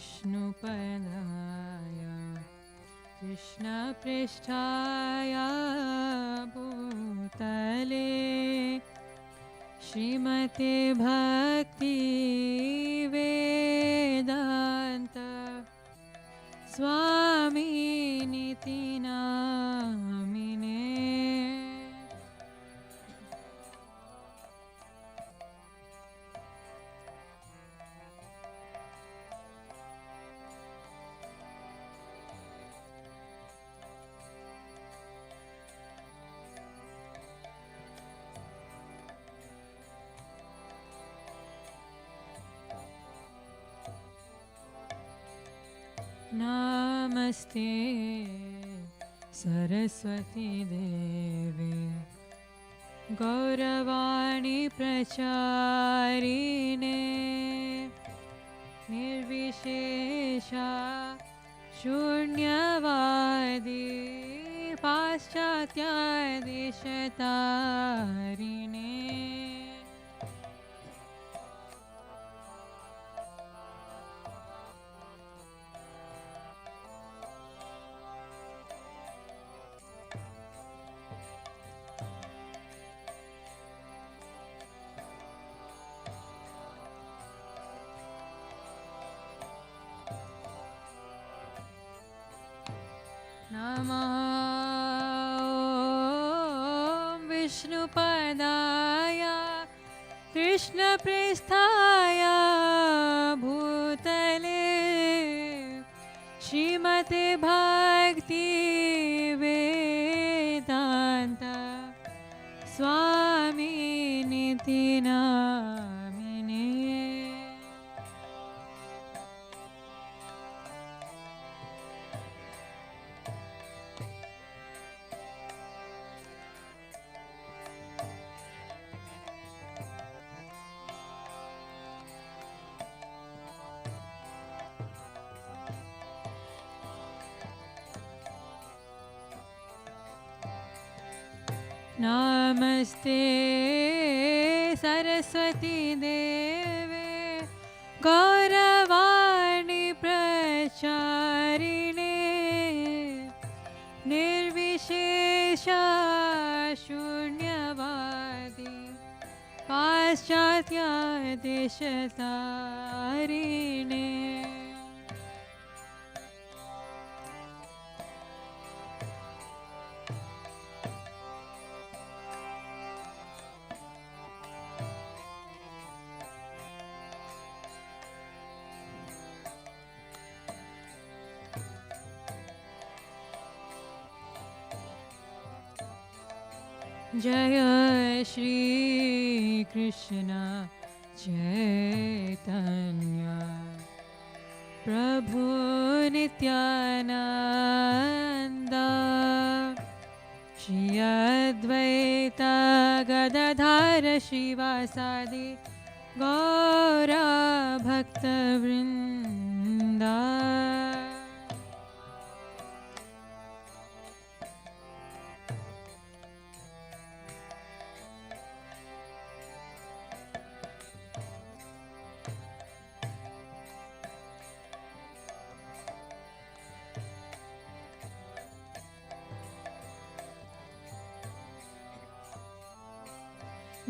विष्णुपदाय कृष्णपृष्ठाय भूतले श्रीमते भक्ति वेदांत स्वामिनिति नामिने। नमस्ते सरस्वती देवे गौरवाणी प्रचारिणे निर्विशेषा शून्यवादी पाश्चात्यादेशतारिणे। नमः विष्णुपदाय कृष्णपृष्ठाय भूतले श्रीमते भक्ति वेदांत स्वामिनिति नामिने। नमस्ते सरस्वती देवे गौरवाणी प्रचारिणे निर्विशेषा शून्यवादी पाश्चात्यादेशतारिणे। जय श्री कृष्ण चैतन्य प्रभु नित्यानंद श्री अद्वैत गदाधर श्रीवासादि गौरा भक्तवृंद।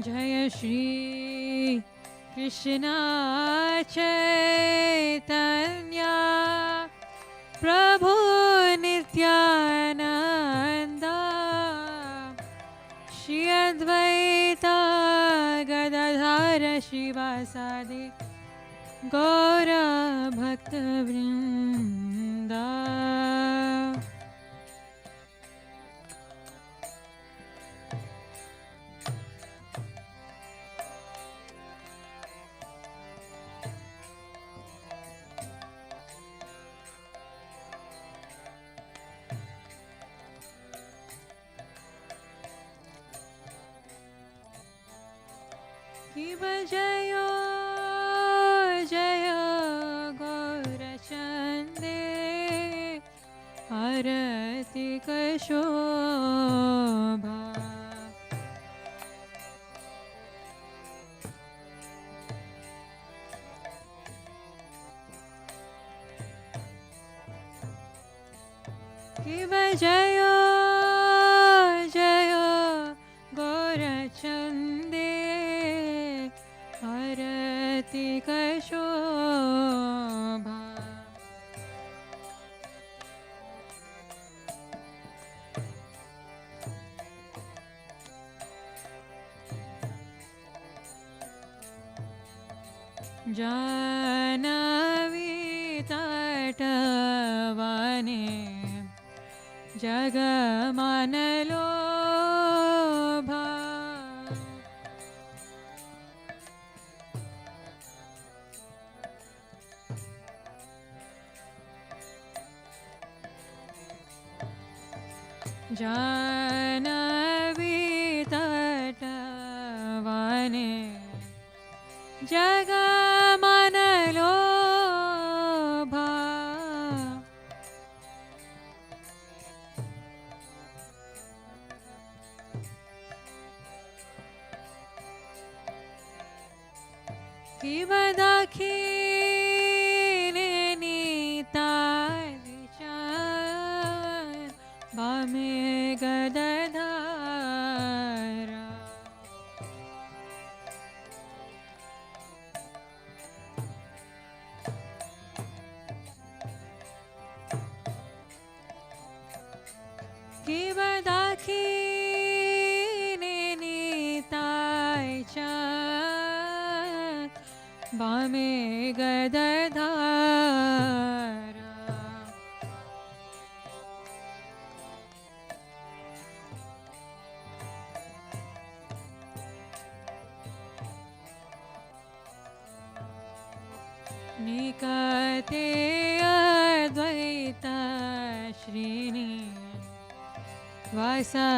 जय श्री कृष्ण चैतन्य प्रभु नित्यानंद श्री अद्वैत गदाधर श्रीवासादि गौर भक्तवृंद। जय जय गौरचंदे आरती शोभा। शिव जयो जयो गोरचन्दे आरति कशोभा जानवी तटवने जगमनलोभा जानवी तटवने जगमनलोभा किवदाखिने नीतालिचान बामे गदधारा किवदाखिने नीतालिचान बामे गदधारा निकते अद्वैत श्रीनि वासछत्रधारा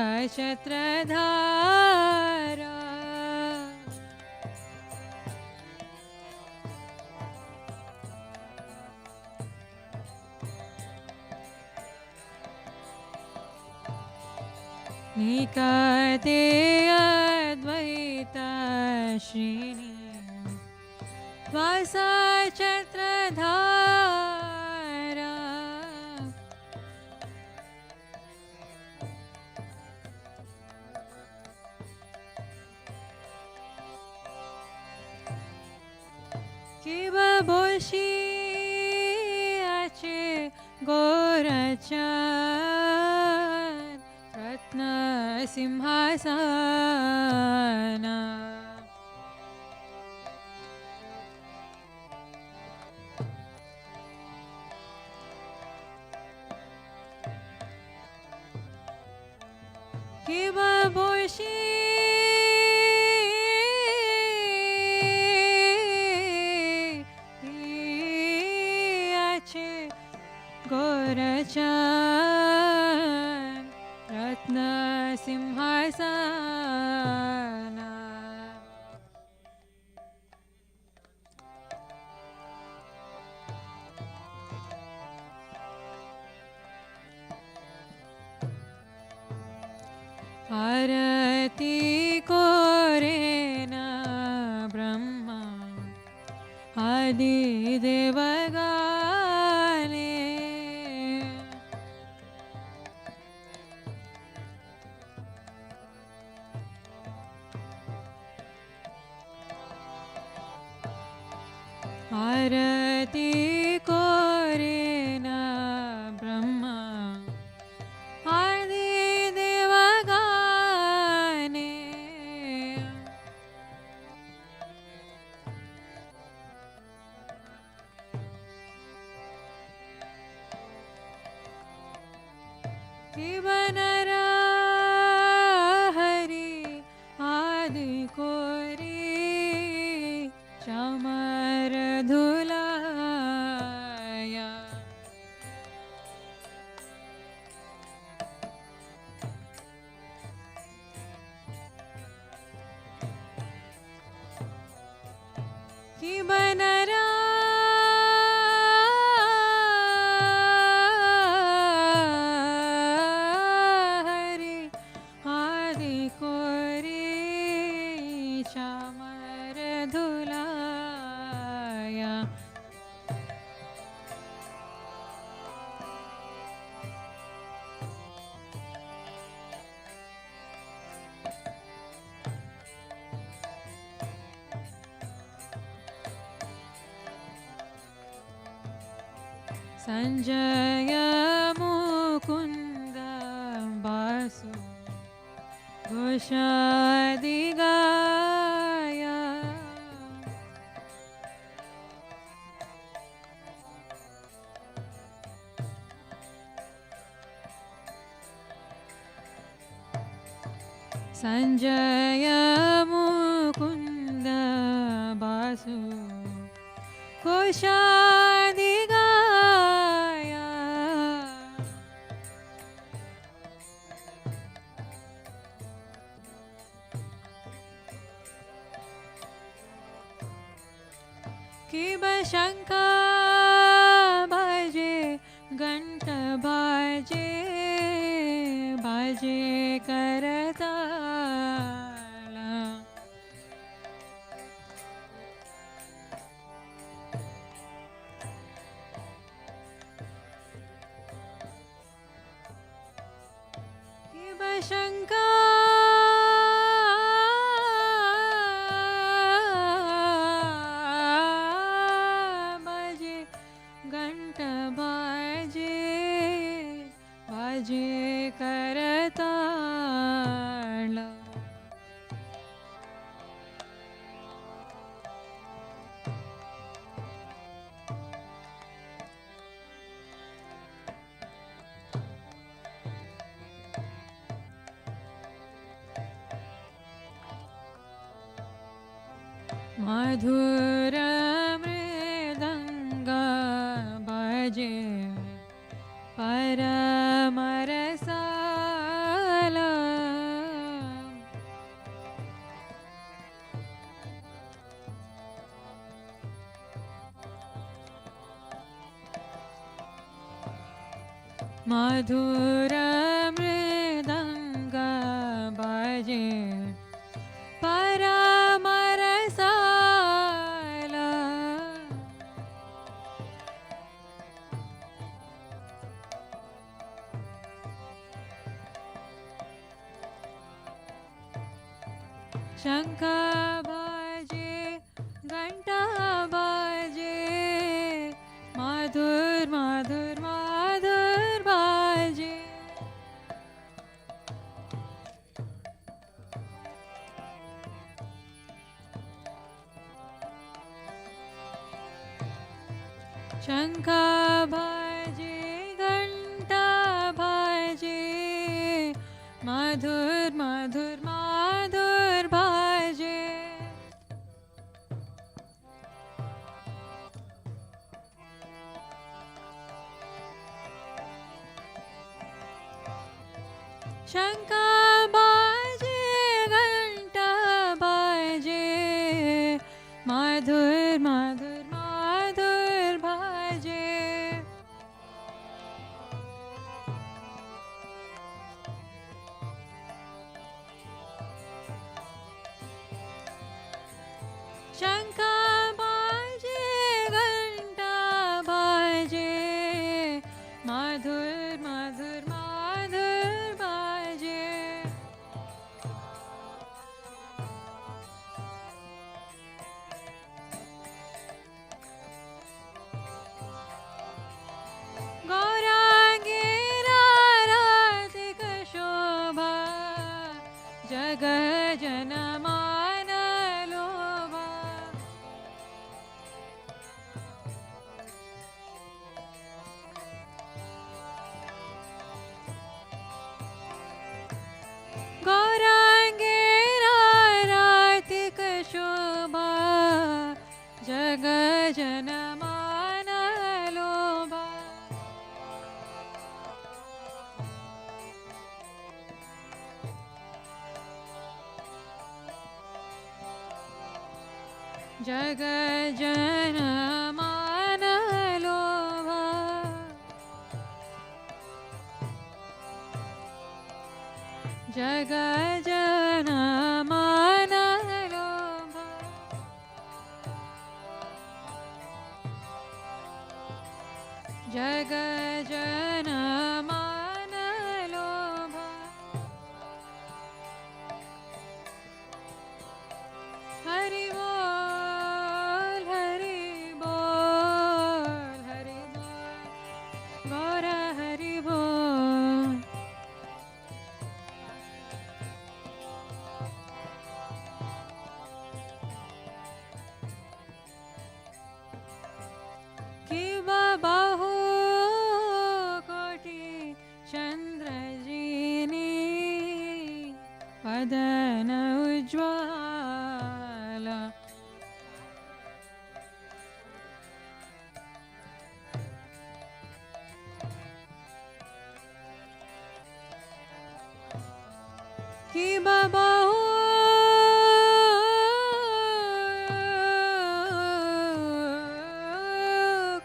निकते अद्वैत श्रीनि वासछत्रधारा किव बोशी आचे गोरचन रत्न सिंहासना किव बोशी आचे गोरचन रत्न सिंहासना आरती कोरेन ब्रह्मा आदि देवगाने आरती कोरेन ब्रह्मा आदि देवगाने किव नर हरि आदि कोरी चामर धुलाया किव नर हरि आदि कोरी चामर धुलाया Sanjaya Mukunda Basu Goshadigaya Sanjaya Mukunda Basu Goshadigaya Kiba Shanka Bhaje Ganta Bhaje Bhaje Karatala Kiba Shanka Ganta baje baje karatala madhura mridanga baje paramarasala madhura mridanga baje paramarasala Shankha baje Ghanta baje madhur madhur madhur baje Shankha baje Ghanta baje madhur madhur madhur baje Shankha baje Ghanta baje madhur madhur madhur baje Shankha baje Ghanta baje madhur madhur madhur baje Gaurangi Arati Shobha Jaga Janamana Lobha Gaurangi Arati Shobha Jaga Janamana Lobha Jaga Janamana Lobha Jaga Janamana Lobha Jaga Janamana Lobha Hari Bol Hari Bol Hari Bol गौर हरि बोल। कि बाहु कोटि चंद्र जीनी वदन उज्ज्वला। कि बाहु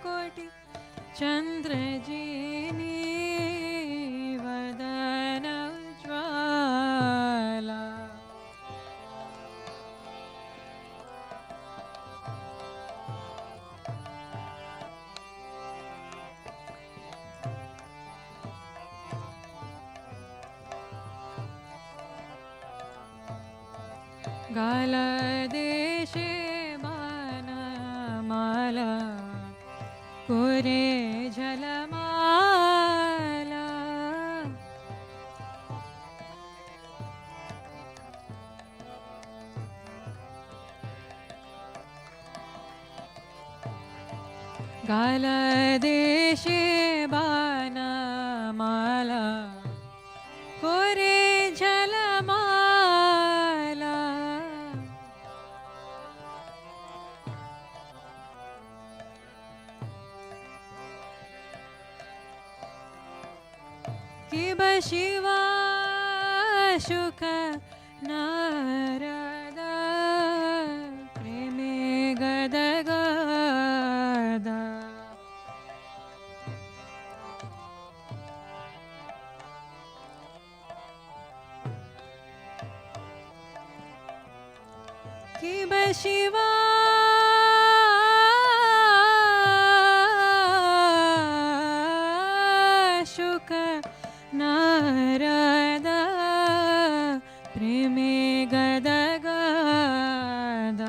कोटि चंद्र जीनी वदन उज्ज्वला। गाल देशे माला कोरे झलमाला। गाल देशे माला कोरे झलमाला। कि शिवा शुक नारद प्रेमे गदगद। कि शिवा शुक नारद प्रेमे गदगद।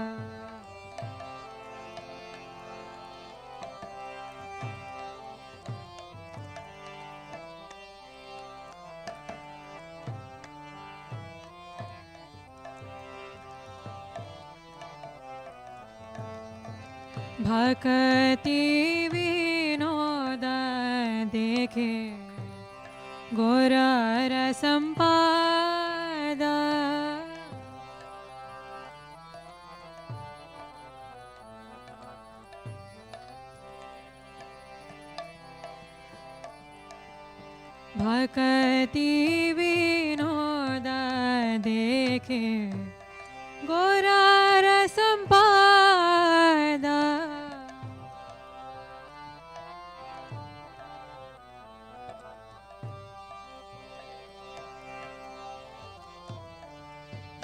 भक्ति विनोद देखे गौर रसंपाद। भक्ति विनोद देखे गौर रसंपाद।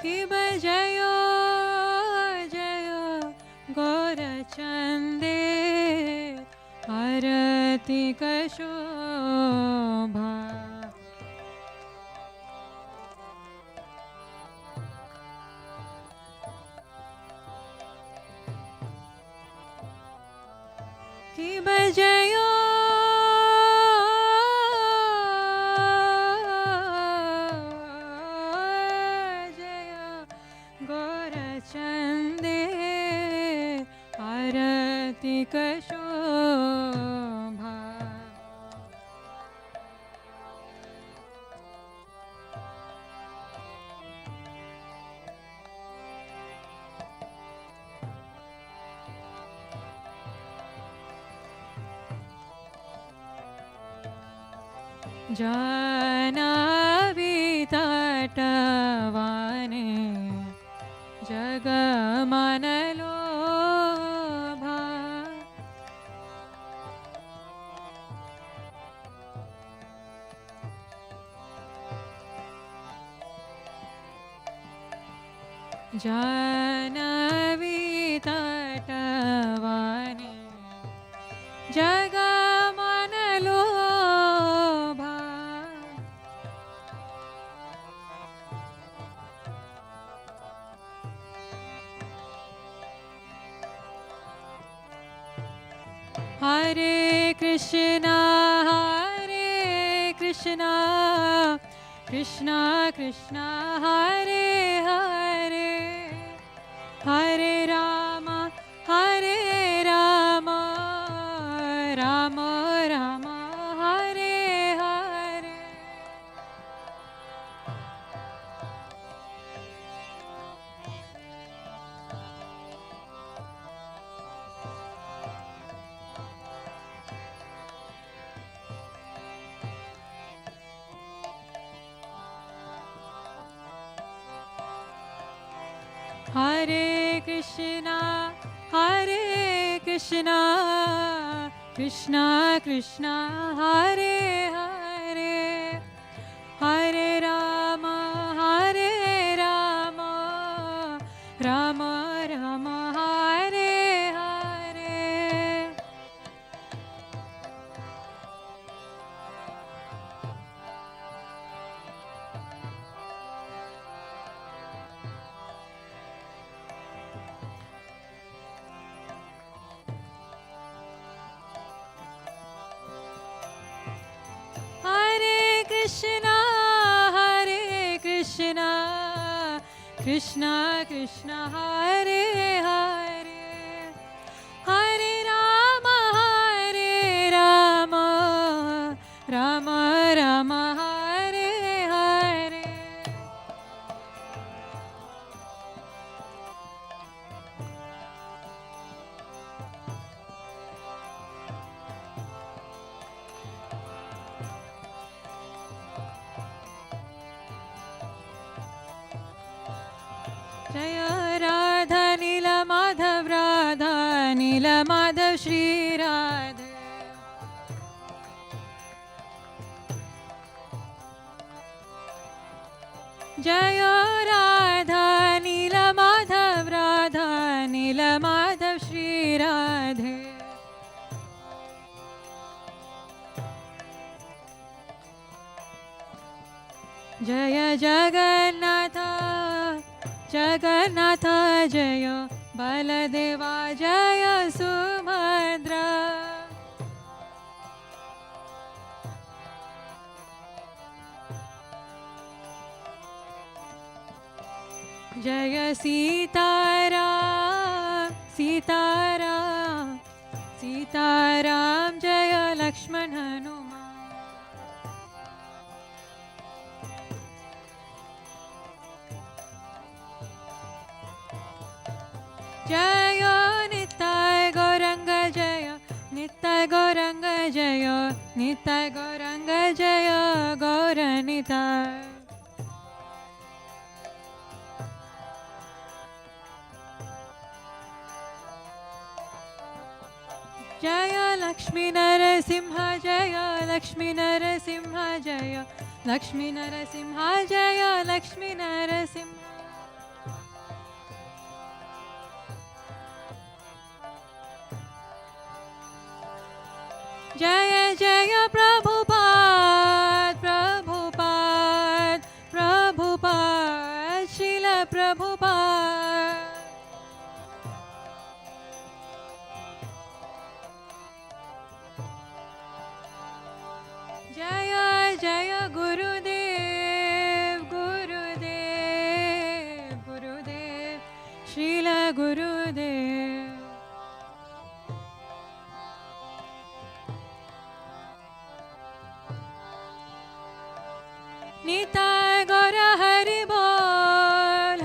कि जयो जयो गौरचंदे आरती कशोभा। कि जयो गौरचंदे आरती कशोभा। जानवी तटवाने जग मन लोभा। जानवी तटवाने जग मन लोभा। हरे Krishna Krishna Krishna Krishna Hare Hare Hare Rama Hare Rama Rama Rama Hare Hare Hare Krishna Krishna Krishna Hare Hare Hare Rama Rama Rama Hare Hare Hare Krishna Krishna Krishna Hare Hare Hare Rama Rama Rama Hare Hare Jaya Radha Nila Madhav Shri Radhe Jaya Radha Nila Madhav Shri Radhe Jaya Jagannatha Jaya Baladeva Jaya Subhadra Jaya Sitaram Jaya Lakshman Hanuman Jaya Nitai Gauranga Jaya Nitai Gauranga Jaya Nitai Gauranga Jaya Gauranitai Jaya Lakshmi Narasimha Jaya Lakshmi Narasimha Jaya Lakshmi Narasimha Jaya Lakshmi Narasimha Jaya Jaya Prabhupada Srila Prabhupada Jaya Jaya Gurudev Srila Gurudev Nitai Gaura Hari Bol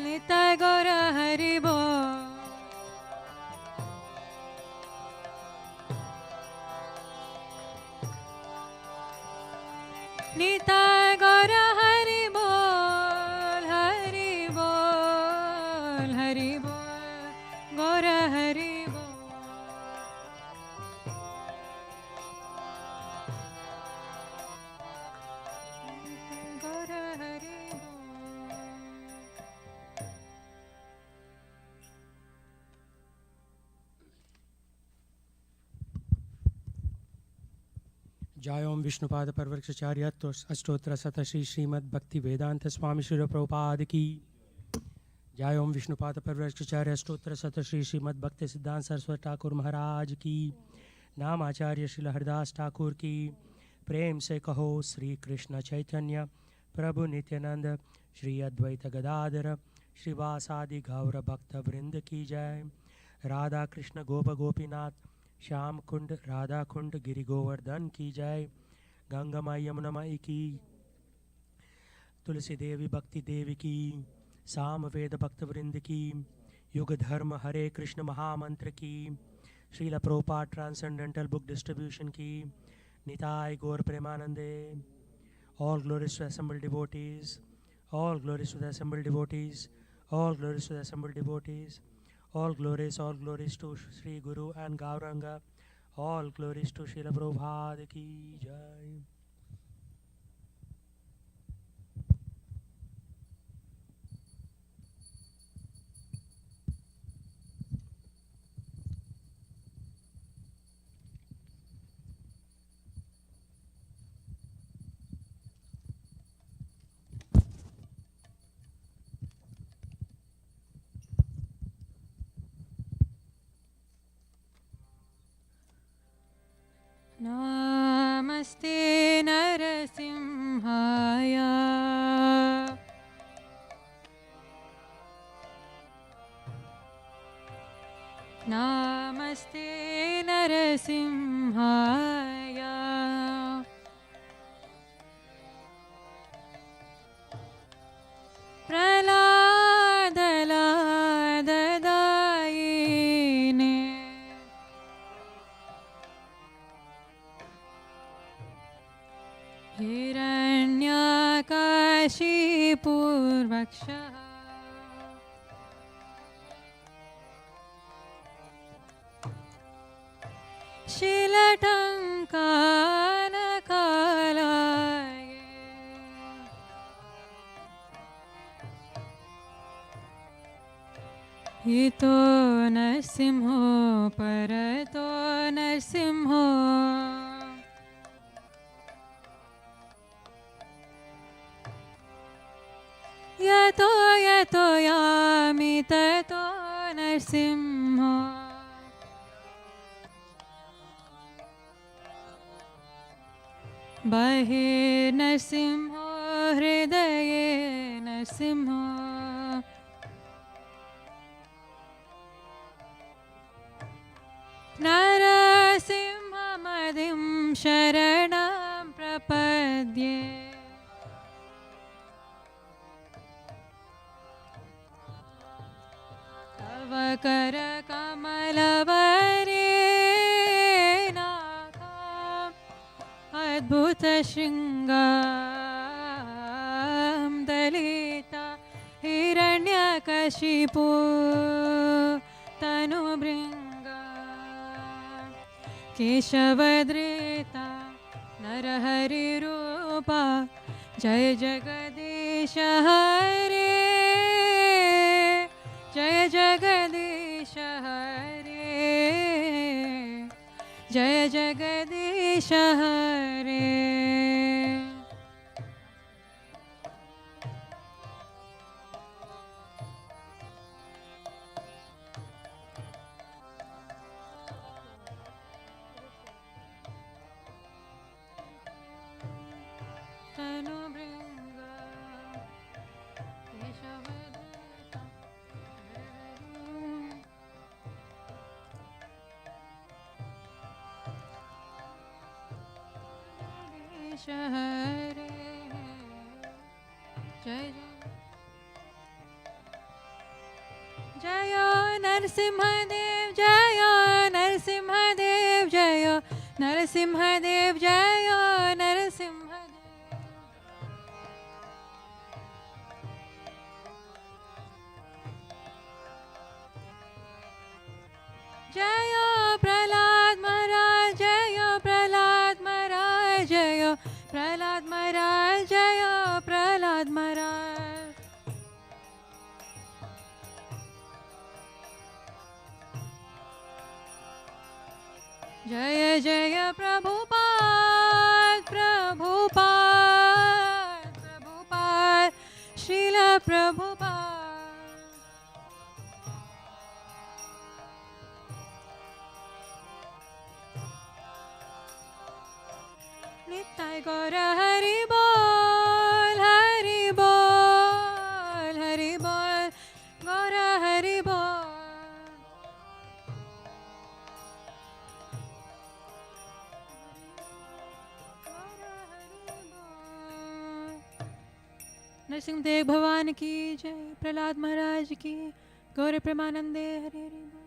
Nitai Gaura Hari Bol Nitai Gaura Hari Bol Gaura Hari Bol Gaura Hari Bol जय ओम विष्णुपाद परवृक्षाचार्य अष्टोत्तर शत श्री श्रीमद् भक्ति वेदांत स्वामी श्री प्रभुपाद की जय ओम विष्णुपाद परवृक्षाचार्य अष्टोत्तर शत श्री श्रीमद् भक्ति सिद्धांत सरस्वती ठाकुर महाराज की नाम आचार्य श्रील हरदास ठाकुर की। प्रेम से कहो श्री कृष्ण चैतन्य प्रभु नित्यानंद श्री अद्वैत गदाधर श्रीवासादि गौर भक्त वृंद की जय। राधा कृष्ण गोप गोपीनाथ श्याम कुंड राधा कुंड गिरि गोवर्धन की जय। गंगा माई यमुना माई की, तुलसी देवी भक्ति देवी की, साम वेद भक्त वृंद की, युग धर्म हरे कृष्ण महामंत्र की, Srila Prabhupada transcendental book distribution की, निताय गौर प्रेमानंदे। All glories to the assembled devotees, all glories to the assembled devotees, all glories to the assembled devotees, all glories to Sri Guru and Gauranga, all glories to Srila Prabhupada ki jai. नमस्ते नरसिंहाय नमस्ते नरसिंहाय प्रह्लादलाददायिने हिरण्यकाशिपूर्वक्षः शीलटङ्कानकालाय हितो नरसिंहो परतो नरसिंहो यतो यतो यामि ततो नरसिंहो बहिर्नरसिंहो हृदये नरसिंहो नरसिंहमदिं शरणं प्रपद्ये तव करकमलवरेनाथम् अद्भुतशृङ्गां दलिता हिरण्यकशिपु तनुभृङ्गा केशवधृता नरहरिरूपा जय जगदीश हरे जय जगदीश हरे जय जगदीश हरे। तनुभृङ्गा केशवधृता जगदीश हरे जय जय नरसिंहदेव जय नरसिंहदेव जय नरसिंहदेव जय नरसिंहदेव जय प्रह्लाद महाराज जय प्रह्लाद महाराज जय प्रह्लाद महाराज जय प्रह्लाद महाराज जय जय प्रभुपाद प्रभुपाद प्रभुपाद श्रील प्रभुपाद गौर हरि बोल हरि बोल हरि बोल गौर हरि बोल नरसिंहदेव भगवान की जय प्रहलाद महाराज की गौर प्रेमानंदे हरि हरि बोल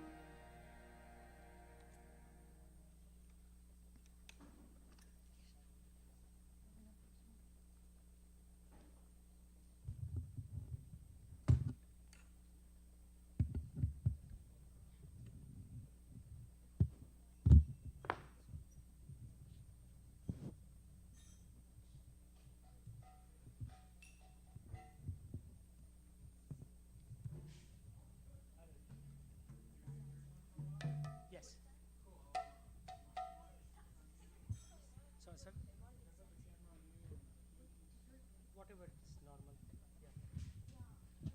Yes. So, sir, whatever is normal. Yeah. Thank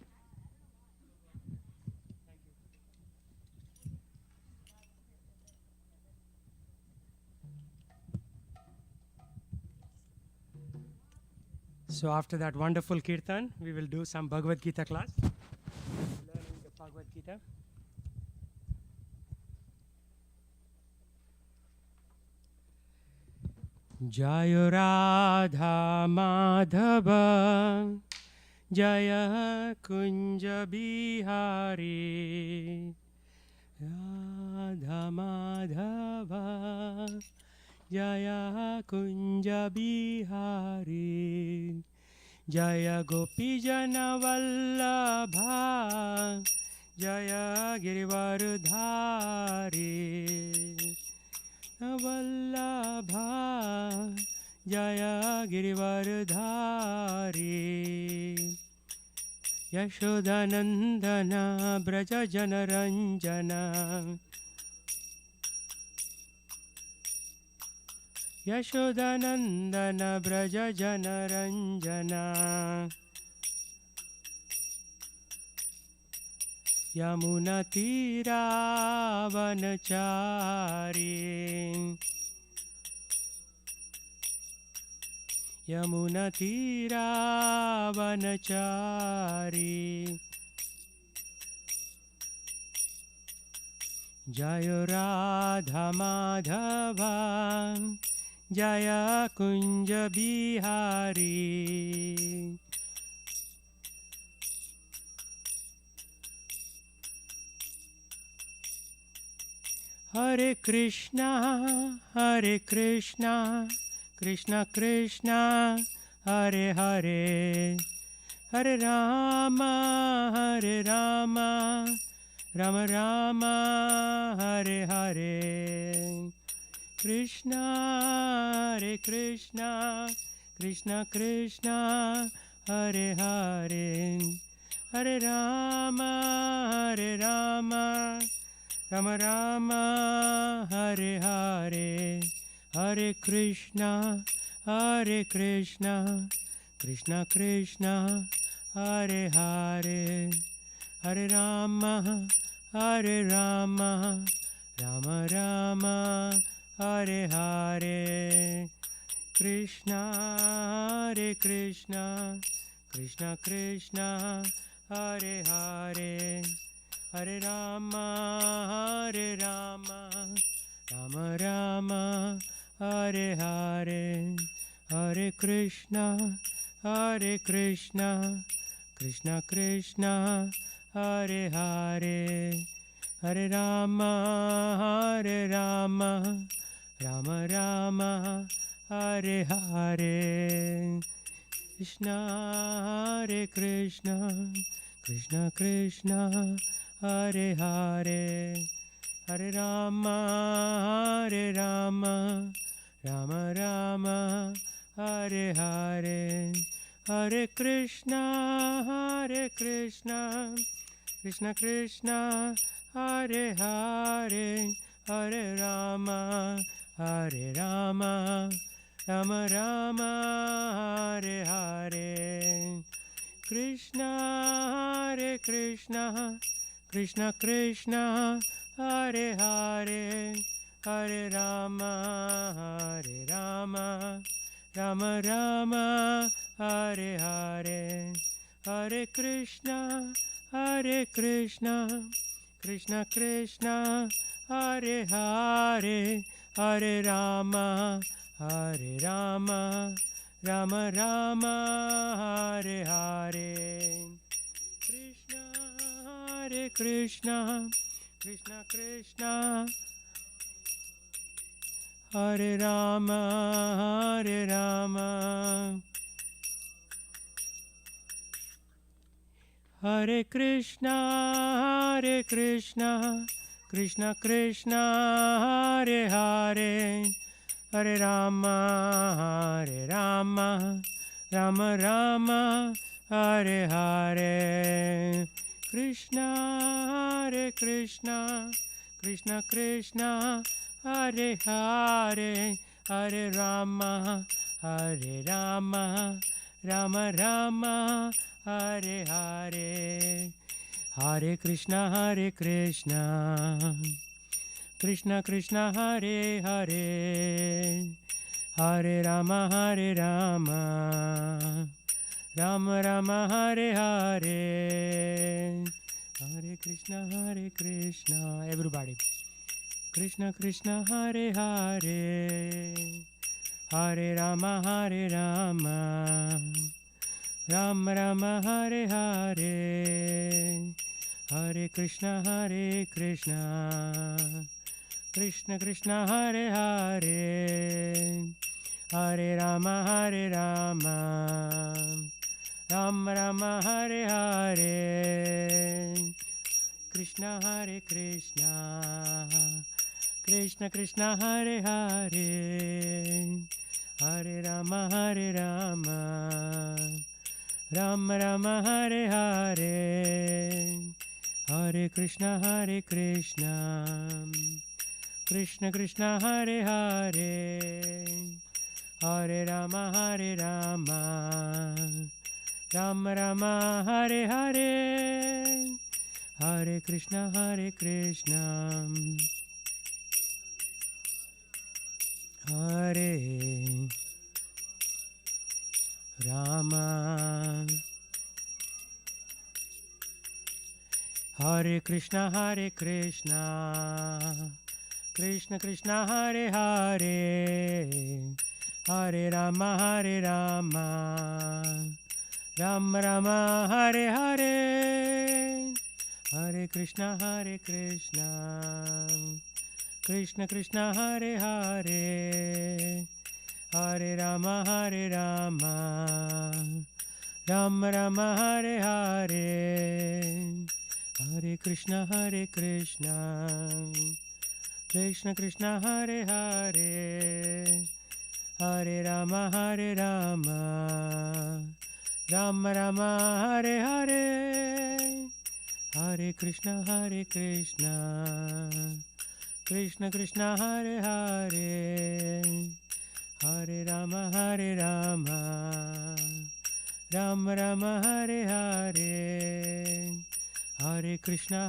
you. So after that wonderful kirtan, we will do some Bhagavad Gita class. Learning the Bhagavad Gita. Jaya Radha Madhava Jaya Kunja Bihari Radha Madhava Jaya Kunja Bihari Jaya Gopi Jana Vallabha Jaya Girivardhari Vallabha Jaya Girivardhari Yashodanandana Braja Janaranjana Yashodanandana Braja Janaranjana Yamuna Tira Vanachari Yamuna Tira Vanachari Jaya Radha Madhava Jaya Kunja Bihari Hare Krishna Krishna Krishna Hare Hare Hare Rama Rama Rama Hare Hare Krishna Hare Krishna Krishna Krishna Hare Hare Hare Rama Rama Rama Hare Hare Hare Krishna Krishna Krishna Hare Hare Hare Rama Rama Rama Hare Hare Krishna Krishna Krishna Hare Hare Hare Rama Rama Rama Hare Hare Hare Krishna Krishna Krishna Hare Hare Hare Rama Rama Rama Hare Hare Krishna Krishna Hare Hare Hare Rama Rama Rama Hare Hare Hare Krishna Krishna Hare Hare Hare Rama Rama Rama Hare Hare Krishna Krishna Hare Hare Hare Rama Rama Rama, Hare Hare, Hare Krishna, Krishna Krishna, Hare Hare, Hare Rama, Rama Rama, Hare Hare. Krishna, Hare Krishna, Krishna Krishna, Hare Rama, Hare Krishna, Krishna Krishna, Hare Hare, Hare Rama, Rama Rama, Hare Hare. Krishna, Hare Krishna, Krishna Krishna, Hare Hare, Hare Rama, Rama Rama, Hare Hare. Hare Krishna, Krishna Krishna, Hare Hare, Hare Rama, Rama Rama, Hare Hare. Hare Krishna, everybody. Krishna Krishna, Hare Hare, Hare Rama, Rama Rama, Hare Hare. Hare Krishna, Krishna Krishna, Hare Hare, Hare Rama, Rama Rama, Hare Hare. Krishna, Krishna Krishna, Hare Hare, Hare Rama, Rama Rama, Hare Hare. Hare Krishna, Krishna Krishna, Hare Hare, Hare Rama, Rama Rama, Hare Hare. Hare Krishna, Hare Rama, Hare Krishna, Krishna Krishna, Hare Hare, Hare Rama, Rama Rama, Hare Hare. Hare Krishna, Krishna Krishna, Hare Hare, Hare Rama, Rama Rama, Hare Hare. Hare Krishna, Krishna Krishna, Hare Hare, Hare Rama, Rama Rama, Hare Hare. Hare Krishna, Krishna Krishna, Hare Hare, Hare Rama, Rama Rama, Hare Hare. Hare Krishna,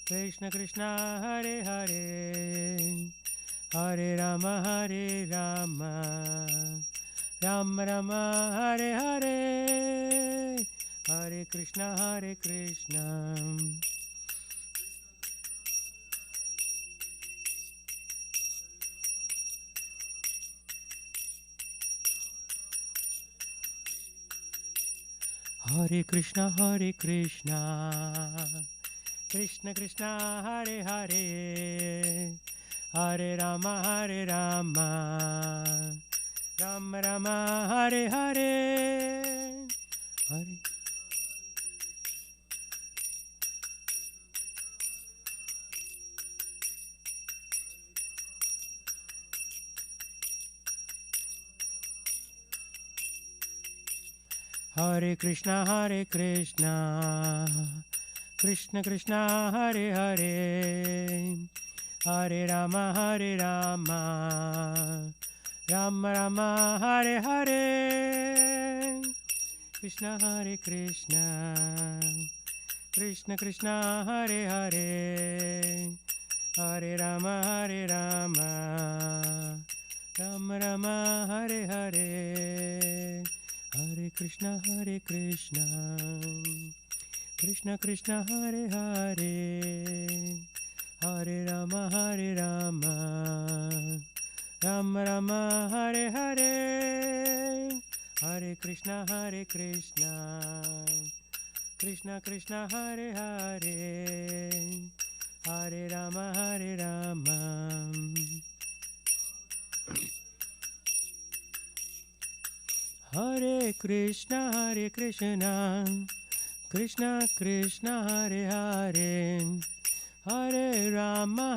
Krishna Krishna, Hare Hare, Hare Rama, Rama Rama, Hare Hare. Hare Krishna, Hare Krishna, Krishna Krishna, Hare Hare, Hare Rama, Rama Rama, Hare Hare. Hare Hare Krishna, Krishna Krishna, Hare Hare, Hare Rama, Rama Rama, Hare Hare. Krishna, Krishna Krishna, Hare Hare, Hare Rama, Rama Rama Hare Hare, Hare Krishna Krishna Krishna Hare Hare, Hare Rama, Rama Rama Hare Hare, Hare Krishna Krishna Krishna Hare Hare, Hare Rama, Hare Krishna Krishna Krishna Hare Hare, Hare Rama,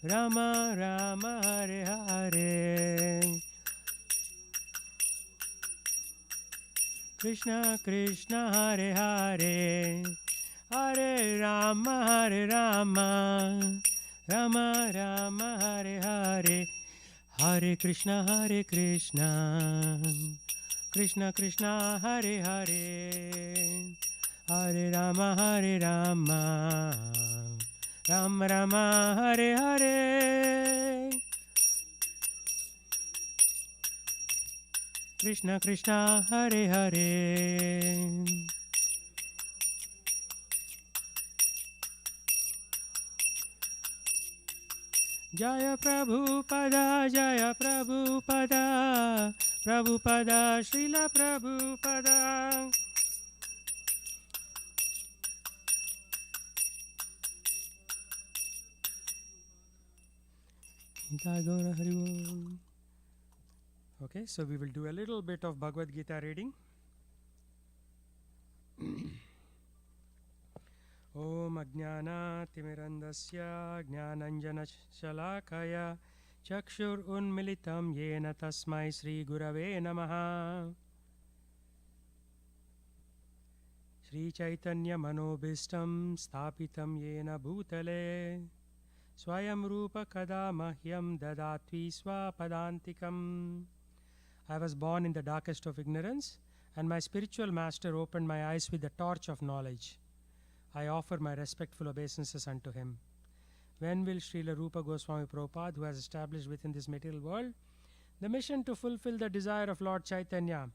Rama Rama Hare Hare, Krishna Krishna Hare Hare, Hare Rama, Rama Rama Hare Hare, Hare Krishna Krishna Krishna Hare Hare, Hare Rama, Rama Rama Hare Hare, Krishna Krishna Hare Hare. Jaya Prabhupada, Prabhupada, Srila Prabhupada. Okay, so we will do a little bit of Bhagavad Gita reading. Om Ajnana Timirandasya Jnananjana Shalakaya Chakshur Unmilitam Yena Tasmai Sri Gurave Namaha. Sri Chaitanya Manobhistam Sthapitam Yena Bhutale Swayam Rupa Kada Mahyam Dadatvi Swapadantikam. I was born in the darkest of ignorance, and my spiritual master opened my eyes with the torch of knowledge. I offer my respectful obeisances unto him. When will Srila Rupa Goswami Prabhupada, who has established within this material world the mission to fulfill the desire of Lord Chaitanya,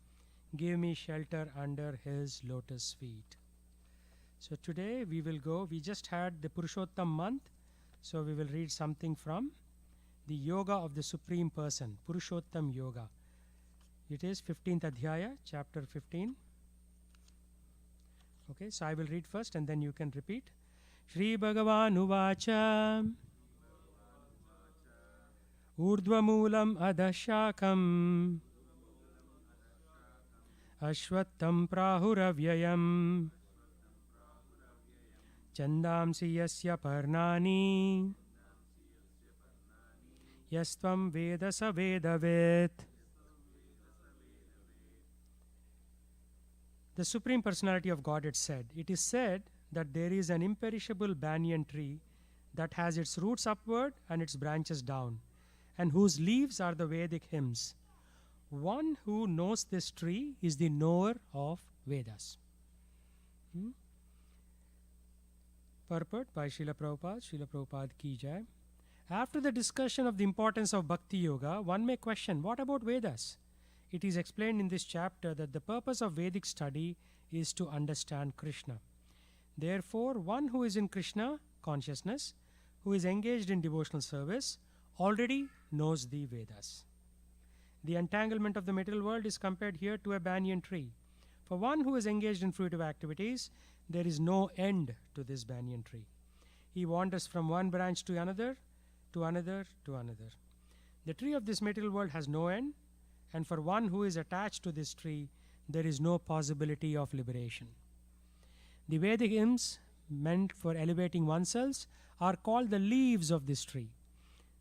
give me shelter under his lotus feet? So today we just had the Purushottam month, so we will read something from the Yoga of the Supreme Person, Purushottam Yoga. It is 15th Adhyaya, chapter 15. Okay, so I will read first and then you can repeat. Shri Bhagavan Uvacha Urdhvamulam Adashakam Ashwattam Prahuravyayam Chandamsi Yasya Parnani Yastvam Veda Savedavet. The Supreme Personality of Godhead said, it is said that there is an imperishable banyan tree that has its roots upward and its branches down, and whose leaves are the Vedic hymns. One who knows this tree is the knower of Vedas. Purport by Srila Prabhupada ki jai. After the discussion of the importance of Bhakti Yoga, one may question, what about Vedas? It is explained in this chapter that the purpose of Vedic study is to understand Krishna. Therefore, one who is in Krishna consciousness, who is engaged in devotional service, already knows the Vedas. The entanglement of the material world is compared here to a banyan tree. For one who is engaged in fruitive activities, there is no end to this banyan tree. He wanders from one branch to another, to another, to another. The tree of this material world has no end, and for one who is attached to this tree, there is no possibility of liberation. The Vedic hymns meant for elevating oneself are called the leaves of this tree.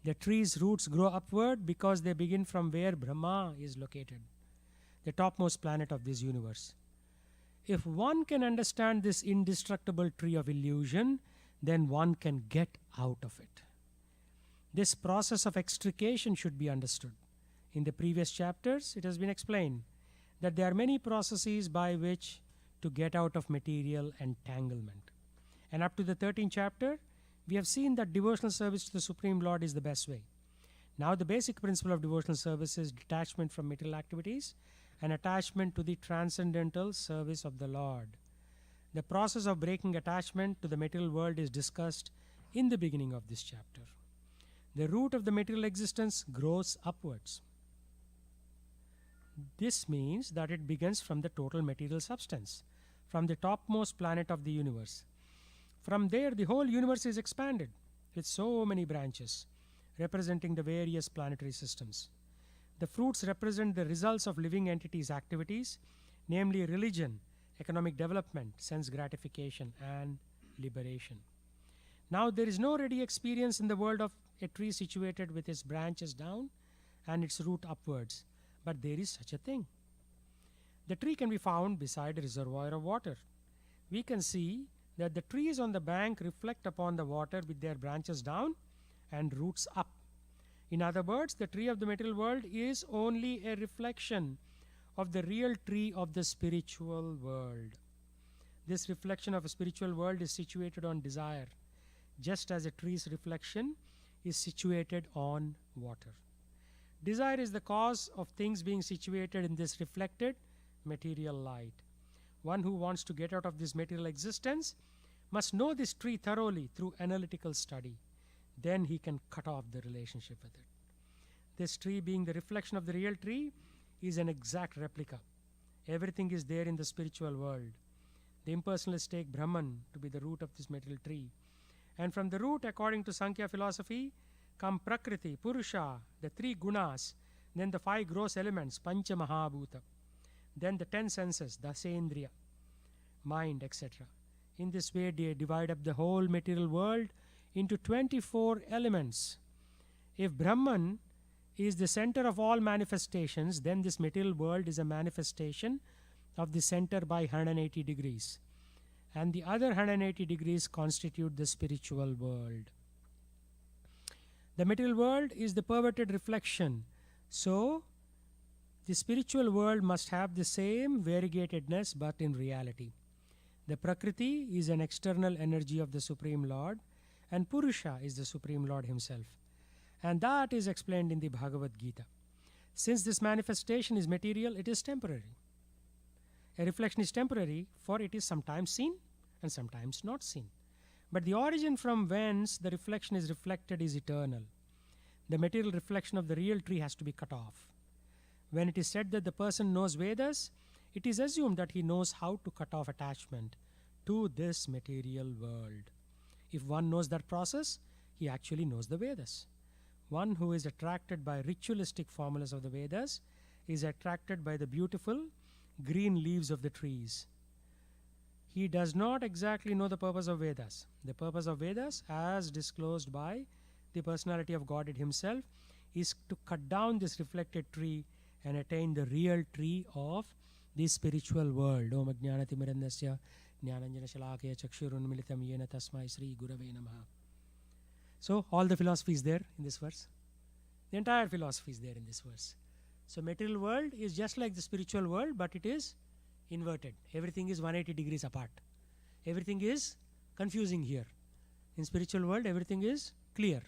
The tree's roots grow upward because they begin from where Brahma is located, the topmost planet of this universe. If one can understand this indestructible tree of illusion, then one can get out of it. This process of extrication should be understood. In the previous chapters, it has been explained that there are many processes by which to get out of material entanglement. And up to the 13th chapter, we have seen that devotional service to the Supreme Lord is the best way. Now, the basic principle of devotional service is detachment from material activities and attachment to the transcendental service of the Lord. The process of breaking attachment to the material world is discussed in the beginning of this chapter. The root of the material existence grows upwards. This means that it begins from the total material substance, from the topmost planet of the universe. From there, the whole universe is expanded with so many branches, representing the various planetary systems. The fruits represent the results of living entities' activities, namely religion, economic development, sense gratification, and liberation. Now, there is no ready experience in the world of a tree situated with its branches down and its root upwards, but there is such a thing. The tree can be found beside a reservoir of water. We can see that the trees on the bank reflect upon the water with their branches down and roots up. In other words, the tree of the material world is only a reflection of the real tree of the spiritual world. This reflection of a spiritual world is situated on desire, just as a tree's reflection is situated on water. Desire is the cause of things being situated in this reflected material light. One who wants to get out of this material existence must know this tree thoroughly through analytical study. Then he can cut off the relationship with it. This tree, being the reflection of the real tree, is an exact replica. Everything is there in the spiritual world. The impersonalists take Brahman to be the root of this material tree. And from the root, according to Sankhya philosophy, come Prakriti, Purusha, the three gunas, then the five gross elements, Pancha Mahabhuta, then the 10 senses, Dasendriya, mind, etc. In this way, they divide up the whole material world into 24 elements. If Brahman is the center of all manifestations, then this material world is a manifestation of the center by 180 degrees. And the other 180 degrees constitute the spiritual world. The material world is the perverted reflection. So, the spiritual world must have the same variegatedness, but in reality. The Prakriti is an external energy of the Supreme Lord, and Purusha is the Supreme Lord himself. And that is explained in the Bhagavad Gita. Since this manifestation is material, it is temporary. A reflection is temporary, for it is sometimes seen and sometimes not seen. But the origin from whence the reflection is reflected is eternal. The material reflection of the real tree has to be cut off. When it is said that the person knows Vedas, it is assumed that he knows how to cut off attachment to this material world. If one knows that process, he actually knows the Vedas. One who is attracted by ritualistic formulas of the Vedas is attracted by the beautiful green leaves of the trees. He does not exactly know the purpose of Vedas. The purpose of Vedas, as disclosed by the personality of Godhead himself, is to cut down this reflected tree and attain the real tree of the spiritual world. Om Ajnanatimirandasya Jnananjana Shalakaya Chakshurunmilitam Yena Tasmai Sri Gurave Namaha. So, all the philosophy is there in this verse. The entire philosophy is there in this verse. So, material world is just like the spiritual world, but it is inverted. Everything is 180 degrees apart. Everything is confusing here. In spiritual world, everything is clear.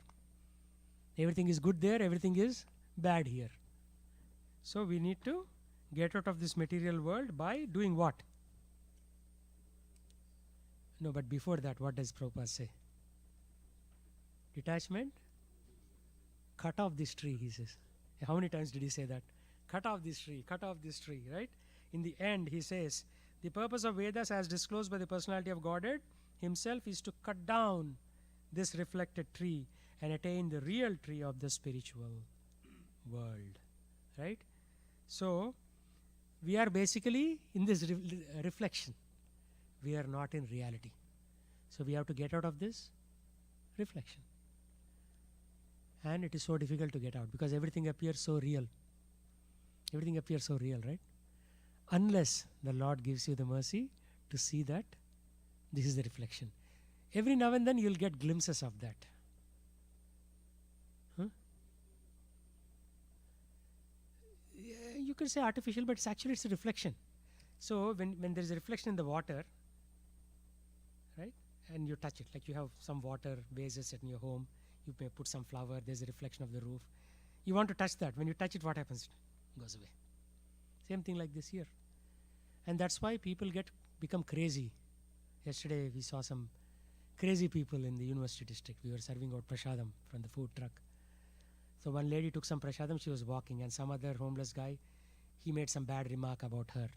Everything is good there, everything is bad here. So, we need to get out of this material world by doing what? No, but before that, what does Prabhupada say? Detachment? Cut off this tree, he says. How many times did he say that? Cut off this tree, right? In the end, he says, the purpose of Vedas as disclosed by the personality of Godhead himself is to cut down this reflected tree and attain the real tree of the spiritual world, right? So, we are basically in this reflection. We are not in reality. So, we have to get out of this reflection. And it is so difficult to get out because everything appears so real. Everything appears so real, right? Unless the Lord gives you the mercy to see that this is the reflection. Every now and then you will get glimpses of that. You can say artificial, but it's a reflection. So when there is a reflection in the water, right, and you touch it, like you have some water vases in your home, you may put some flower, there's a reflection of the roof. You want to touch that. When you touch it, what happens? It goes away. Same thing like this here. And that's why people become crazy. Yesterday we saw some crazy people in the university district. We were serving out prasadam from the food truck. So one lady took some prasadam, she was walking, and some other homeless guy, he made some bad remark about her.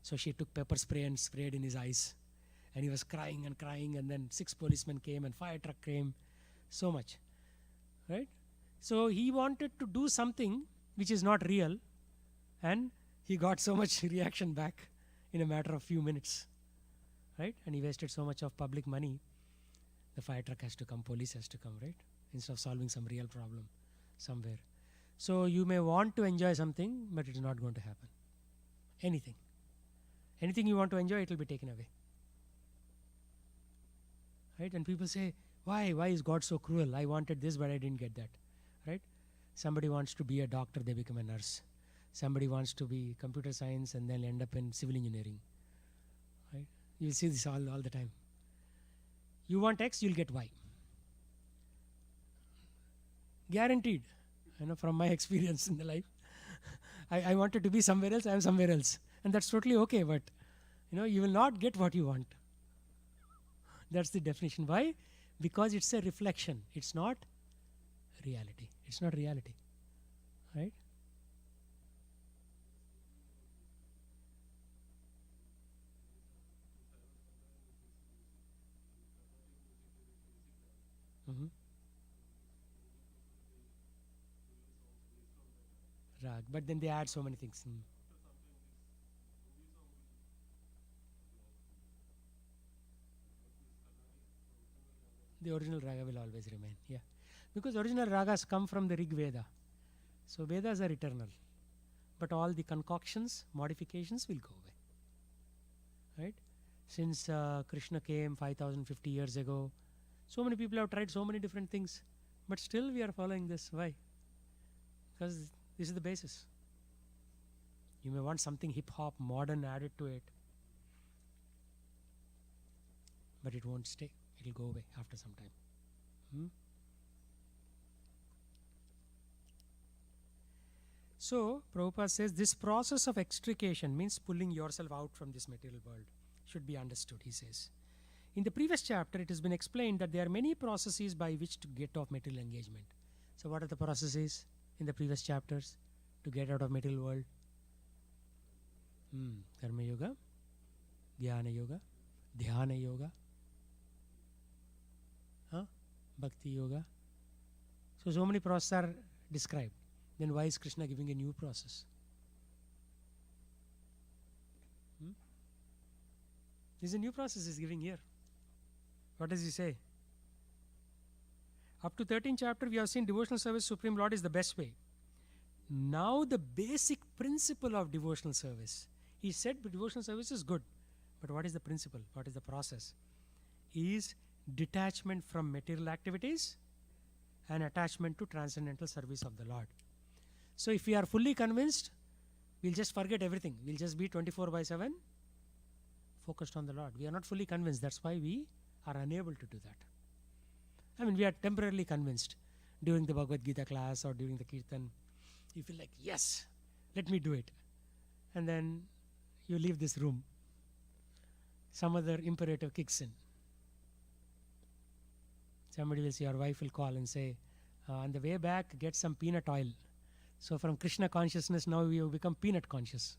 So she took pepper spray and sprayed in his eyes. And he was crying, and then 6 policemen came and fire truck came. So much. Right? So he wanted to do something which is not real, and he got so much reaction back in a matter of few minutes. Right? And he wasted so much of public money. The fire truck has to come, police has to come, right? Instead of solving some real problem somewhere. So you may want to enjoy something, but it is not going to happen. Anything. Anything you want to enjoy, it will be taken away. Right? And people say, why is God so cruel? I wanted this, but I didn't get that. Right? Somebody wants to be a doctor, they become a nurse. Somebody wants to be computer science and then end up in civil engineering. Right? You see this all the time. You want X, you'll get Y. Guaranteed. From my experience in the life. I wanted to be somewhere else, I am somewhere else. And that's totally okay, but you will not get what you want. That's the definition. Why? Because it's a reflection. It's not reality. It's not reality. Right? Mm-hmm. Rag. But then they add so many things. The original raga will always remain. Yeah. Because original ragas come from the Rig Veda. So Vedas are eternal. But all the concoctions, modifications will go away. Right? Since Krishna came 5050 years ago, so many people have tried so many different things. But still we are following this. Why? Because this is the basis. You may want something hip-hop, modern added to it. But it won't stay. It will go away after some time. So, Prabhupada says this process of extrication means pulling yourself out from this material world should be understood, he says. In the previous chapter, it has been explained that there are many processes by which to get off material engagement. So, what are the processes in the previous chapters to get out of material world? Karma Yoga, Dhyana Yoga, Dhyana Yoga, Bhakti Yoga. So many processes are described. Then why is Krishna giving a new process? This is a new process he's giving here. What does he say? Up to 13th chapter, we have seen devotional service Supreme Lord is the best way. Now the basic principle of devotional service. He said devotional service is good. But what is the principle? What is the process? Is detachment from material activities and attachment to transcendental service of the Lord. So if we are fully convinced, we'll just forget everything. We'll just be 24/7 focused on the Lord. We are not fully convinced. That's why we are unable to do that. We are temporarily convinced during the Bhagavad Gita class or during the Kirtan. You feel like, yes, let me do it. And then you leave this room. Some other imperative kicks in. Somebody will say, your wife will call and say, on the way back, get some peanut oil. So from Krishna consciousness, now we have become peanut conscious.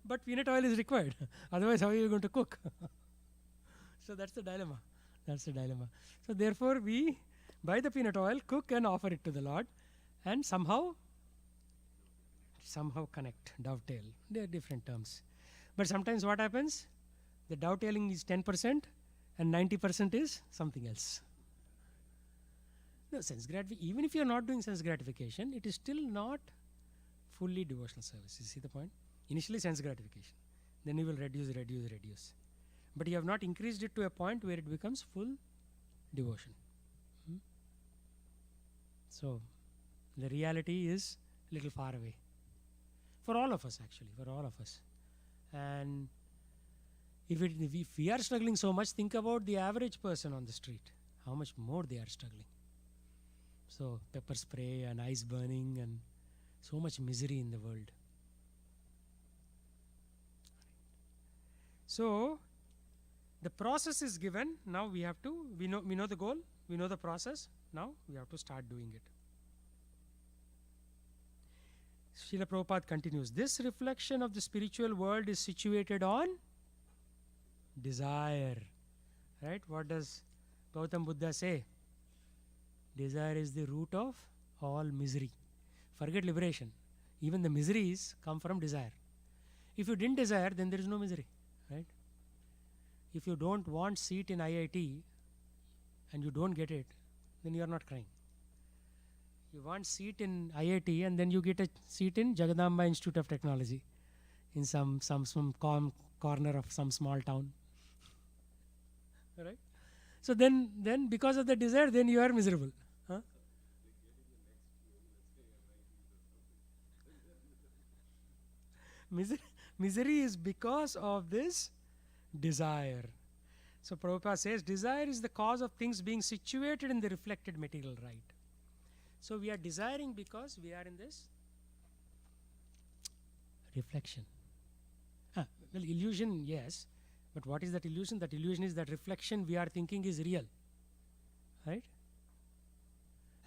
But peanut oil is required. Otherwise, how are you going to cook? So that's the dilemma. So therefore, we buy the peanut oil, cook and offer it to the Lord, and somehow connect, dovetail. They are different terms. But sometimes what happens? The dovetailing is 10% and 90% is something else. No, even if you are not doing sense gratification, it is still not fully devotional service. You see the point? Initially sense gratification. Then you will reduce. But you have not increased it to a point where it becomes full devotion. So, the reality is a little far away. For all of us, actually, And if we are struggling so much, think about the average person on the street. How much more they are struggling. So pepper spray and ice burning and so much misery in the world. So the process is given. Now we have to, we know the goal, we know the process. Now we have to start doing it. Srila Prabhupada continues, this reflection of the spiritual world is situated on desire. Right? What does Gautam Buddha say? Desire is the root of all misery. Forget liberation. Even the miseries come from desire. If you didn't desire, then there is no misery. Right? If you don't want seat in IIT and you don't get it, then you are not crying. You want seat in IIT and then you get a seat in Jagadamba Institute of Technology in some corner of some small town. Right? So then because of the desire, then you are miserable. Huh? Misery is because of this desire. So Prabhupada says, desire is the cause of things being situated in the reflected material right. So we are desiring because we are in this reflection. Well, illusion, yes. But what is that illusion? That illusion is that reflection we are thinking is real. Right?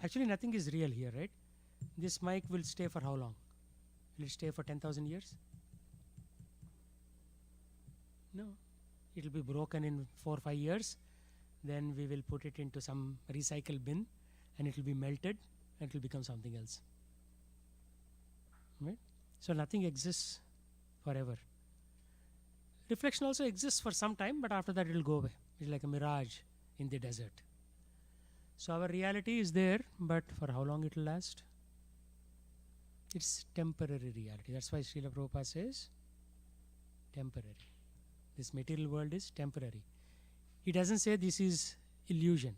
Actually, nothing is real here, right? This mic will stay for how long? Will it stay for 10,000 years? No. It will be broken in 4 or 5 years. Then we will put it into some recycle bin and it will be melted and it will become something else. Right? So nothing exists forever. Reflection also exists for some time, but after that it will go away. It's like a mirage in the desert. So our reality is there, but for how long it will last? It's temporary reality. That's why Srila Prabhupada says temporary. This material world is temporary. He doesn't say this is illusion.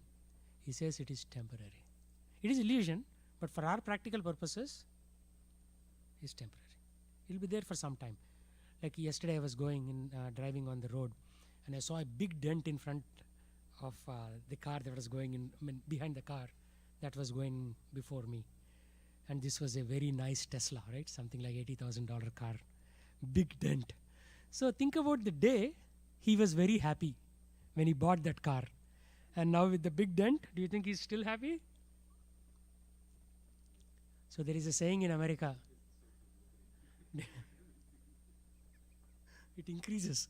He says it is temporary. It is illusion, but for our practical purposes, it's temporary. It will be there for some time. Like yesterday I was driving on the road and I saw a big dent in front of the car that was going in, behind the car that was going before me. And this was a very nice Tesla, right? Something like $80,000 car. Big dent. So think about the day he was very happy when he bought that car. And now with the big dent, do you think he's still happy? So there is a saying in America. It increases.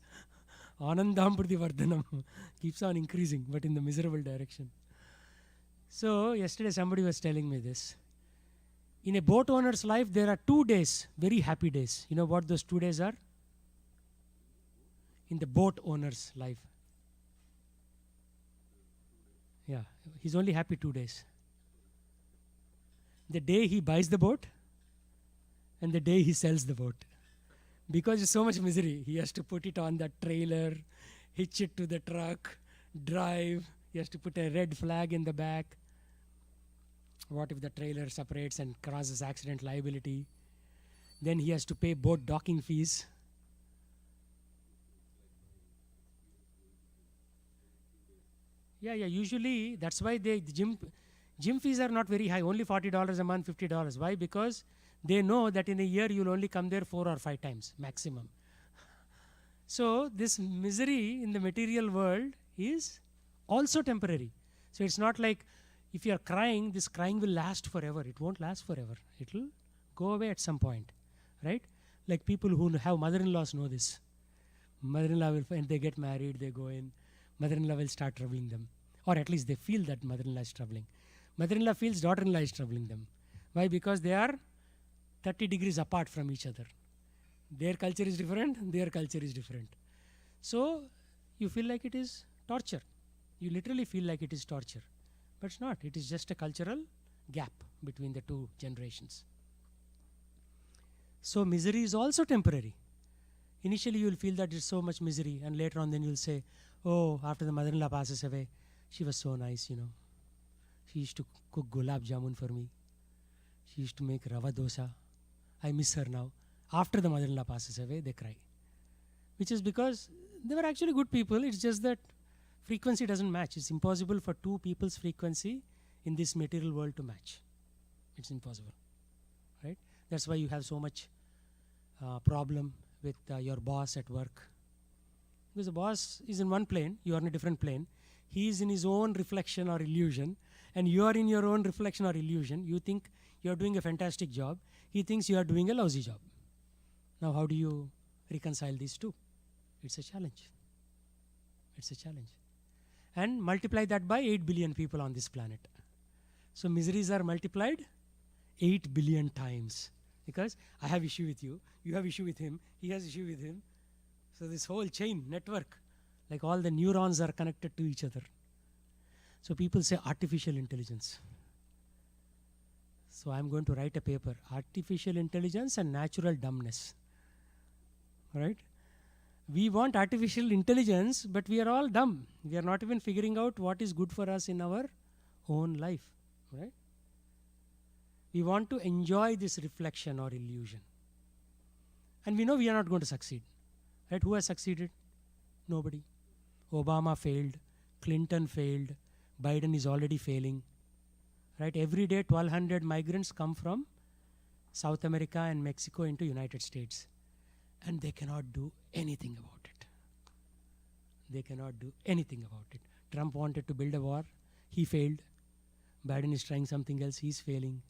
Anandam Prati Vardhanam keeps on increasing, but in the miserable direction. So yesterday somebody was telling me this. In a boat owner's life, there are 2 days, very happy days. You know what those 2 days are? In the boat owner's life. Yeah, he's only happy 2 days. The day he buys the boat and the day he sells the boat. Because there's so much misery. He has to put it on that trailer, hitch it to the truck, drive. He has to put a red flag in the back. What if the trailer separates and causes accident liability? Then he has to pay boat docking fees. Yeah, usually that's why the gym fees are not very high, only $40 a month, $50. Why? Because they know that in a year you'll only come there 4 or 5 times maximum. So this misery in the material world is also temporary. So it's not like if you are crying, this crying will last forever. It won't last forever. It will go away at some point, right? Like people who have mother-in-laws know this. Mother-in-law will, when they get married, they go in. Mother-in-law will start troubling them, or at least they feel that mother-in-law is troubling. Mother-in-law feels daughter-in-law is troubling them. Why? Because they are 30 degrees apart from each other. Their culture is different, their culture is different. So you feel like it is torture. You literally feel like it is torture. But it's not. It is just a cultural gap between the 2 generations. So misery is also temporary. Initially you will feel that there's so much misery, and later on then you will say, oh, after the mother-in-law passes away, she was so nice, you know. She used to cook gulab jamun for me. She used to make rava dosa. I miss her now. After the mother-in-law passes away, they cry. Which is because they were actually good people. It's just that frequency doesn't match. It's impossible for 2 people's frequency in this material world to match. It's impossible, right? That's why you have so much problem with your boss at work. Because the boss is in one plane, you are in a different plane. He is in his own reflection or illusion, and you are in your own reflection or illusion. You think you are doing a fantastic job. He thinks you are doing a lousy job. Now, how do you reconcile these two? It's a challenge. It's a challenge. And multiply that by 8 billion people on this planet. So miseries are multiplied 8 billion times. Because I have issue with you, you have issue with him, he has issue with him. So this whole chain network, like all the neurons are connected to each other. So people say artificial intelligence. So I'm going to write a paper, artificial intelligence and natural dumbness. Right? We want artificial intelligence, but we are all dumb. We are not even figuring out what is good for us in our own life. Right? We want to enjoy this reflection or illusion. And we know we are not going to succeed. Right? Who has succeeded? Nobody. Obama failed. Clinton failed. Biden is already failing. Right? Every day 1,200 migrants come from South America and Mexico into United States. And they cannot do anything about it. They cannot do anything about it. Trump wanted to build a war. He failed. Biden is trying something else. He's failing.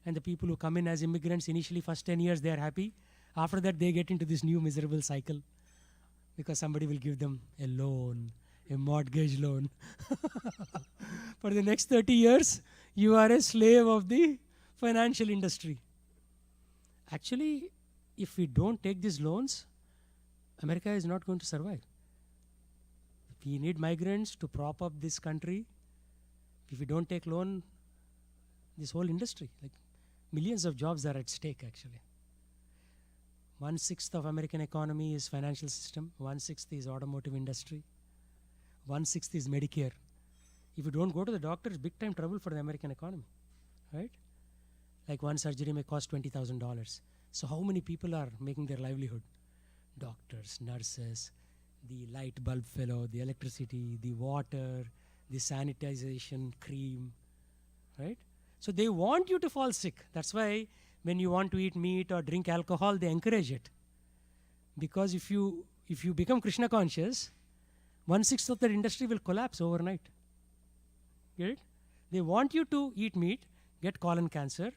And the people who come in as immigrants, initially first 10 years they are happy. After that they get into this new miserable cycle because somebody will give them a loan, a mortgage loan. For the next 30 years, you are a slave of the financial industry. Actually, if we don't take these loans, America is not going to survive. We need migrants to prop up this country. If we don't take loan, this whole industry, like millions of jobs are at stake actually. 1/6 of American economy is financial system, 1/6 is automotive industry, 1/6 is Medicare. If you don't go to the doctor, it's big time trouble for the American economy, right? Like one surgery may cost $20,000. So how many people are making their livelihood? Doctors, nurses, the light bulb fellow, the electricity, the water, the sanitization cream, right? So they want you to fall sick. That's why when you want to eat meat or drink alcohol, they encourage it. Because if you become Krishna conscious, 1/6 of the industry will collapse overnight. Get it? They want you to eat meat, get colon cancer,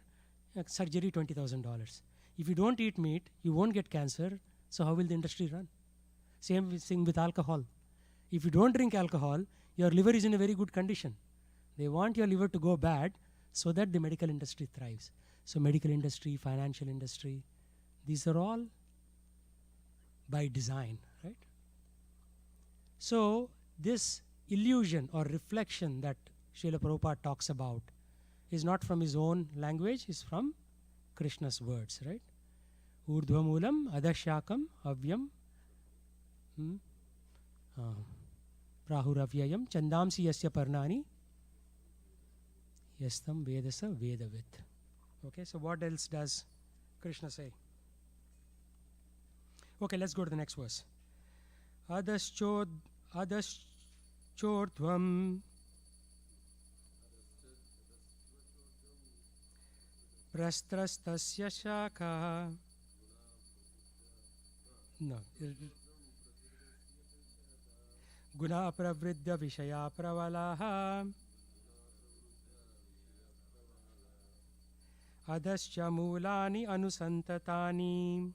surgery $20,000. If you don't eat meat, you won't get cancer. So how will the industry run? Same thing with alcohol. If you don't drink alcohol, your liver is in a very good condition. They want your liver to go bad so that the medical industry thrives. So medical industry, financial industry, these are all by design, right? So this illusion or reflection that Srila Prabhupada talks about is not from his own language, it's from Krishna's words, right? Urdhvamulam adashakam avyam prahuravyayam chandamsi yasya parnani yastam vedasa vedavit. Okay, so what else does Krishna say? Okay, let's go to the next verse. Adaschordhvam prastrastasya shaka. No. Guna pravriddha vishaya pravalaha adascha mulani anusantatani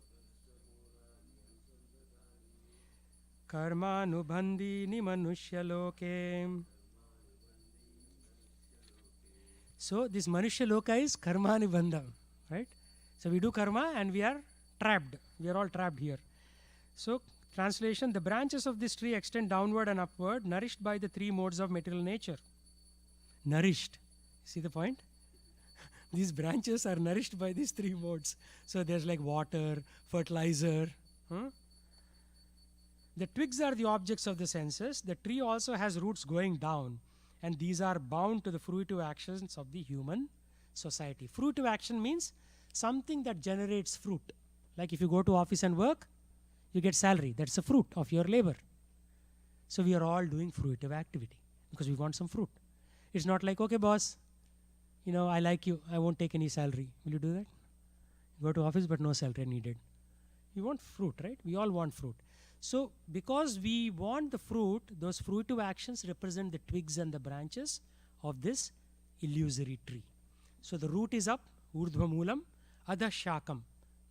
karmanubandhini manushya-loke. So this manushya-loka is karmanubandha, right? So we do karma and we are trapped. We are all trapped here. So translation, the branches of this tree extend downward and upward, nourished by the three modes of material nature. Nourished. See the point? These branches are nourished by these three modes. So there's like water, fertilizer. The twigs are the objects of the senses. The tree also has roots going down, and these are bound to the fruitive actions of the human society. Fruitive action means something that generates fruit. Like if you go to office and work, you get salary. That's a fruit of your labor. So we are all doing fruitive activity because we want some fruit. It's not like, okay, boss, I like you, I won't take any salary. Will you do that? You go to office, but no salary needed. You want fruit, right? We all want fruit. So, because we want the fruit, those fruitive actions represent the twigs and the branches of this illusory tree. So, the root is up, urdhva moolam, adha shakam.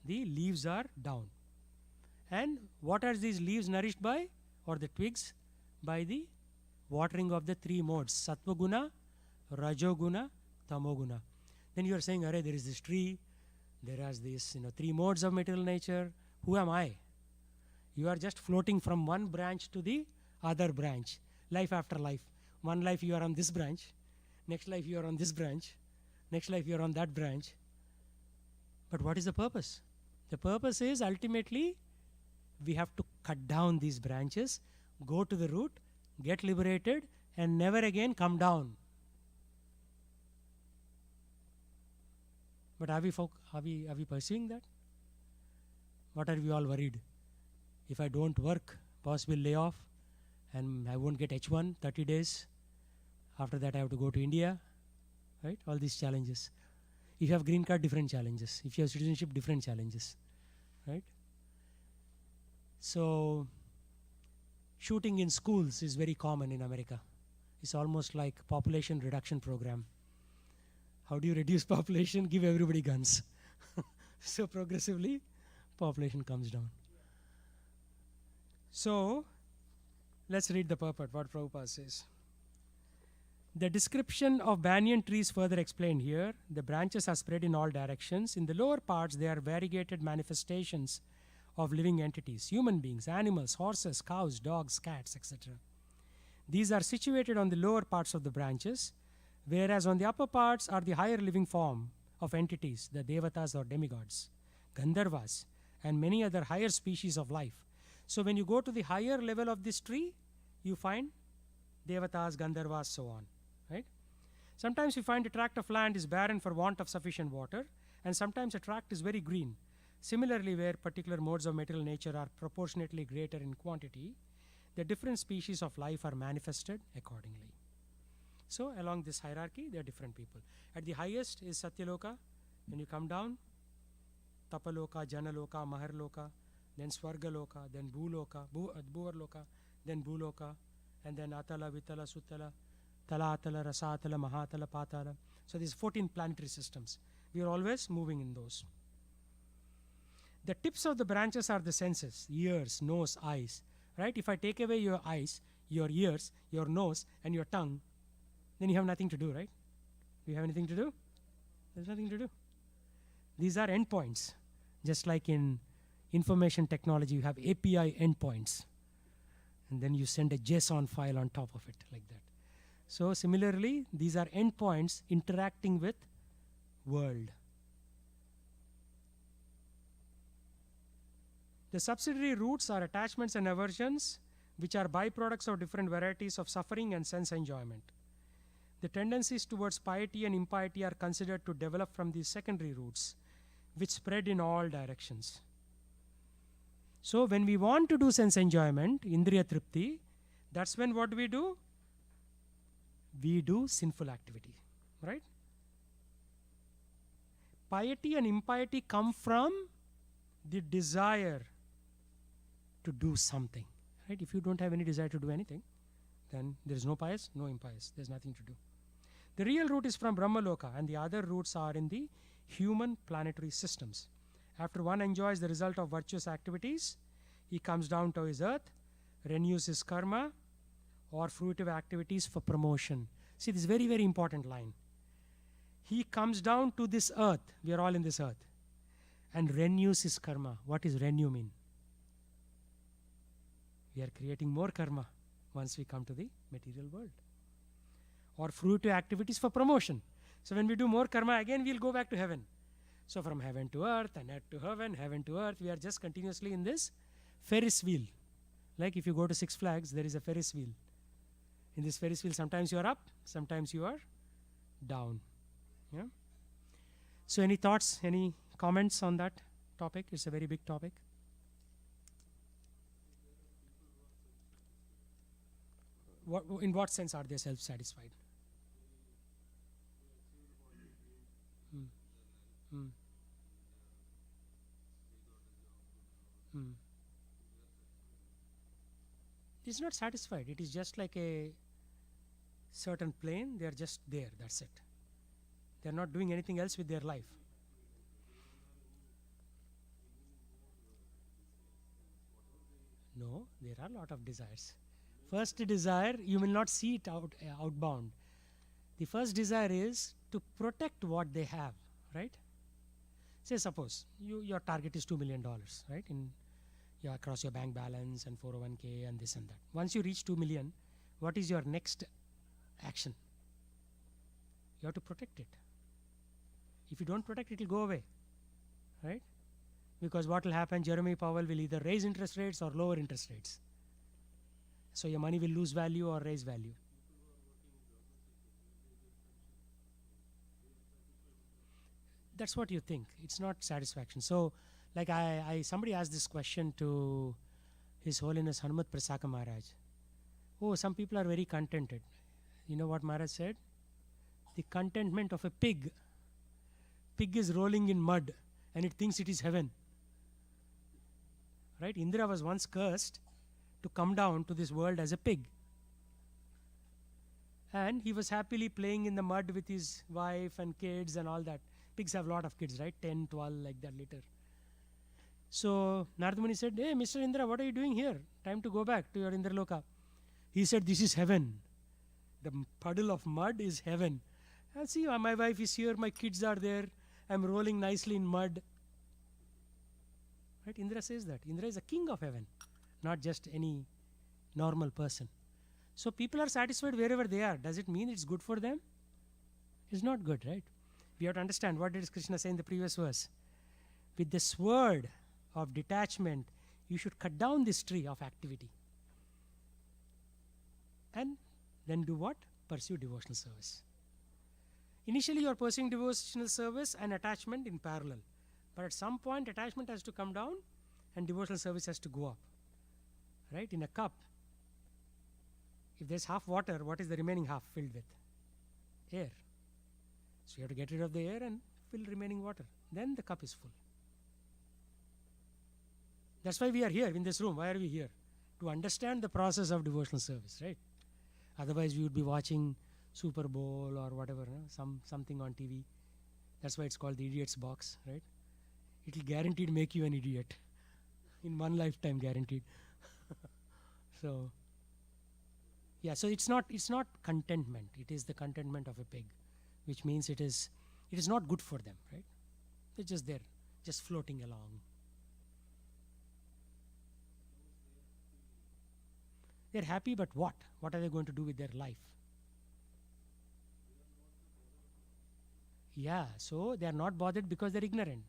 The leaves are down. And what are these leaves nourished by, or the twigs? By the watering of the three modes, sattva guna, rajoguna, tamoguna. Then you are saying, array, there is this tree, there are these three modes of material nature. Who am I? You are just floating from one branch to the other branch, life after life. One life you are on this branch, next life you are on this branch, next life you are on that branch. But what is the purpose? The purpose is ultimately we have to cut down these branches, go to the root, get liberated, and never again come down. But are we pursuing that? What are we all worried? If I don't work, boss will lay off and I won't get H1, 30 days. After that I have to go to India, right? All these challenges. If you have green card, different challenges. If you have citizenship, different challenges, right? So, shooting in schools is very common in America. It's almost like population reduction program. How do you reduce population? Give everybody guns. So progressively, population comes down. So, let's read the purport, what Prabhupada says. The description of banyan trees further explained here. The branches are spread in all directions. In the lower parts, they are variegated manifestations of living entities, human beings, animals, horses, cows, dogs, cats, etc. These are situated on the lower parts of the branches, whereas on the upper parts are the higher living form of entities, the devatas or demigods, gandharvas, and many other higher species of life. So when you go to the higher level of this tree, you find devatas, gandharvas, so on. Right? Sometimes you find a tract of land is barren for want of sufficient water, and sometimes a tract is very green. Similarly, where particular modes of material nature are proportionately greater in quantity, the different species of life are manifested accordingly. So along this hierarchy, there are different people. At the highest is Satyaloka. When you come down, Tapaloka, Janaloka, Maharloka, then Swargaloka, then Bhuloka, Bhuvarloka, then Bhuloka, and then Atala, Vitala, Sutala, Talatala, Rasatala, Mahatala, Patala. So these 14 planetary systems. We are always moving in those. The tips of the branches are the senses, ears, nose, eyes. Right? If I take away your eyes, your ears, your nose, and your tongue, then you have nothing to do, right? Do you have anything to do? There's nothing to do. These are endpoints. Just like in information technology, you have API endpoints. And then you send a JSON file on top of it, like that. So similarly, these are endpoints interacting with world. The subsidiary roots are attachments and aversions, which are byproducts of different varieties of suffering and sense enjoyment. The tendencies towards piety and impiety are considered to develop from these secondary roots, which spread in all directions. So when we want to do sense enjoyment, indriya tripti, that's when what do? We do sinful activity, right? Piety and impiety come from the desire to do something, right? If you don't have any desire to do anything, then there is no pious, no impious. There's nothing to do. The real root is from Brahmaloka, and the other roots are in the human planetary systems. After one enjoys the result of virtuous activities, he comes down to his earth, renews his karma, or fruitive activities for promotion. See, this very, very important line. He comes down to this earth, we are all in this earth, and renews his karma. What does renew mean? We are creating more karma once we come to the material world. Or fruitive activities for promotion. So when we do more karma, again we'll go back to heaven. So from heaven to earth, and earth to heaven to earth, we are just continuously in this Ferris wheel. Like if you go to Six Flags, there is a Ferris wheel. In this Ferris wheel, sometimes you are up, sometimes you are down. Yeah? So any thoughts, any comments on that topic? It's a very big topic. In what sense are they self-satisfied? Mm. Mm. It's not satisfied. It is just like a certain plane. They are just there. That's it. They are not doing anything else with their life. No, there are a lot of desires. First desire, you will not see it outbound. The first desire is to protect what they have, right? Say suppose your target is $2 million, right? In across your bank balance and 401k and this and that. Once you reach 2 million, what is your next action? You have to protect it. If you don't protect it, will go away, right? Because what will happen, Jeremy Powell will either raise interest rates or lower interest rates. So your money will lose value or raise value. That's what you think. It's not satisfaction. So, like I somebody asked this question to His Holiness Hanumat Prasaka Maharaj. Oh, some people are very contented. You know what Maharaj said? The contentment of a pig. Pig is rolling in mud and it thinks it is heaven. Right? Indra was once cursed to come down to this world as a pig. And he was happily playing in the mud with his wife and kids and all that. Pigs have a lot of kids, right? 10, 12, like that later. So Narada Muni said, hey, Mr. Indra, what are you doing here? Time to go back to your Indraloka. He said, this is heaven. The puddle of mud is heaven. And see, my wife is here, my kids are there. I'm rolling nicely in mud. Right? Indra says that. Indra is a king of heaven, not just any normal person. So people are satisfied wherever they are. Does it mean it's good for them? It's not good, right? We have to understand what did Krishna say in the previous verse. With the sword of detachment, you should cut down this tree of activity. And then do what? Pursue devotional service. Initially you are pursuing devotional service and attachment in parallel. But at some point attachment has to come down and devotional service has to go up. Right? In a cup, if there's half water, what is the remaining half filled with? Air. So you have to get rid of the air and fill remaining water. Then the cup is full. That's why we are here in this room. Why are we here? To understand the process of devotional service, right? Otherwise we would be watching Super Bowl or whatever, something on TV. That's why it's called the idiot's box, right? It will guaranteed make you an idiot. In one lifetime guaranteed. So yeah, so it's not contentment. It is the contentment of a pig, which means it is not good for them, right? They're just there, just floating along. They're happy, but what? What are they going to do with their life? Yeah, so they are not bothered because they're ignorant.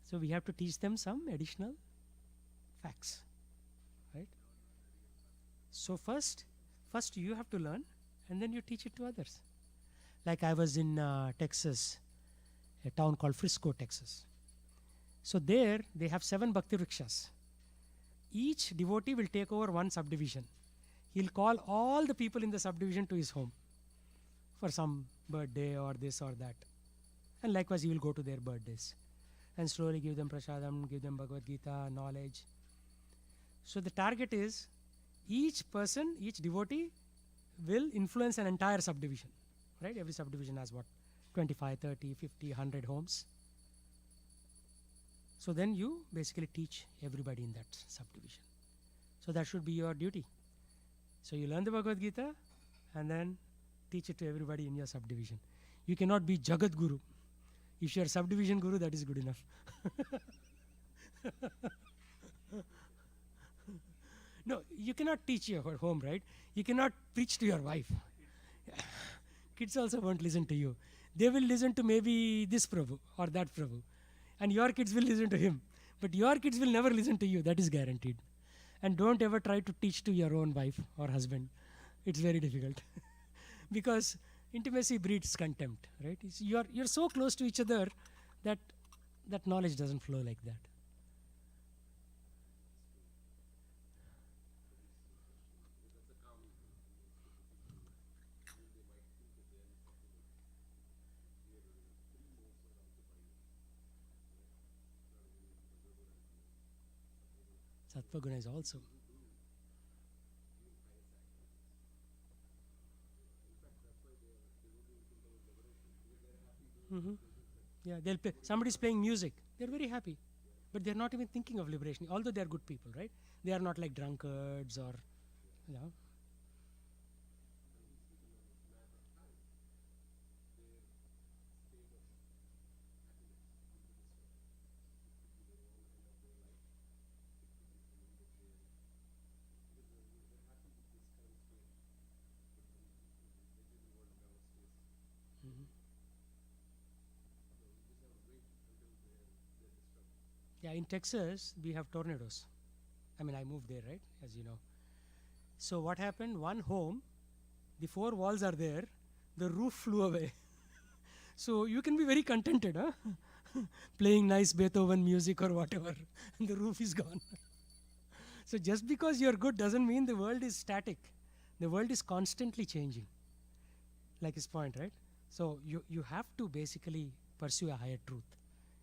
So we have to teach them some additional facts, right? So first you have to learn and then you teach it to others. Like I was in Texas, a town called Frisco, Texas. So there they have 7 Bhakti Vrikshas. Each devotee will take over one subdivision. He'll call all the people in the subdivision to his home for some birthday or this or that. And likewise he will go to their birthdays and slowly give them prasadam, give them Bhagavad Gita, knowledge. So the target is each person, each devotee will influence an entire subdivision. Right? Every subdivision has what? 25, 30, 50, 100 homes. So then you basically teach everybody in that subdivision. So that should be your duty. So you learn the Bhagavad Gita and then teach it to everybody in your subdivision. You cannot be Jagat Guru. If you are subdivision Guru, that is good enough. No, you cannot teach your home, right? You cannot preach to your wife. Kids also won't listen to you. They will listen to maybe this Prabhu or that Prabhu. And your kids will listen to him. But your kids will never listen to you. That is guaranteed. And don't ever try to teach to your own wife or husband. It's very difficult. Because intimacy breeds contempt, right? You're so close to each other that knowledge doesn't flow like that. Sattva guna is also. Hmm. Yeah, they'll play. Somebody's playing music. They're very happy, but they're not even thinking of liberation. Although they're good people, right? They are not like drunkards or, you know. Mhm. Yeah, in Texas we have tornadoes. I mean, I moved there, right? As you know. So what happened? One home, the four walls are there, the roof flew away. So you can be very contented, huh? Playing nice Beethoven music or whatever, and the roof is gone. So just because you're good doesn't mean the world is static. The world is constantly changing, like his point, right? So you have to basically pursue a higher truth.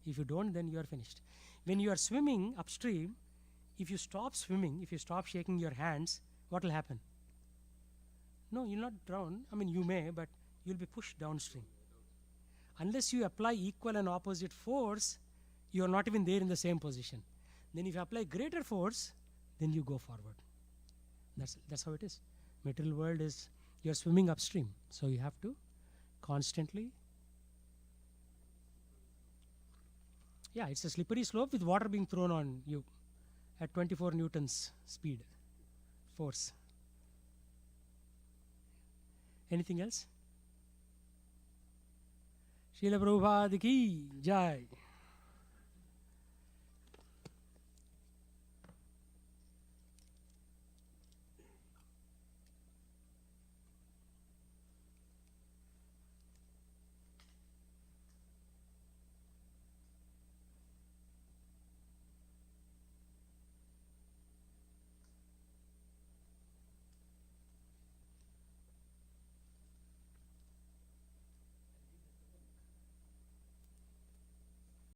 If you don't, then you are finished. When you are swimming upstream, if you stop swimming, if you stop shaking your hands, what will happen? No, you'll not drown. I mean, you may, but you'll be pushed downstream. Unless you apply equal and opposite force, you are not even there in the same position. Then if you apply greater force, then you go forward. That's how it is. Material world is, you're swimming upstream, so you have to constantly, yeah, it's a slippery slope with water being thrown on you at 24 newtons speed force. Anything else? Srila Prabhupada ki jai.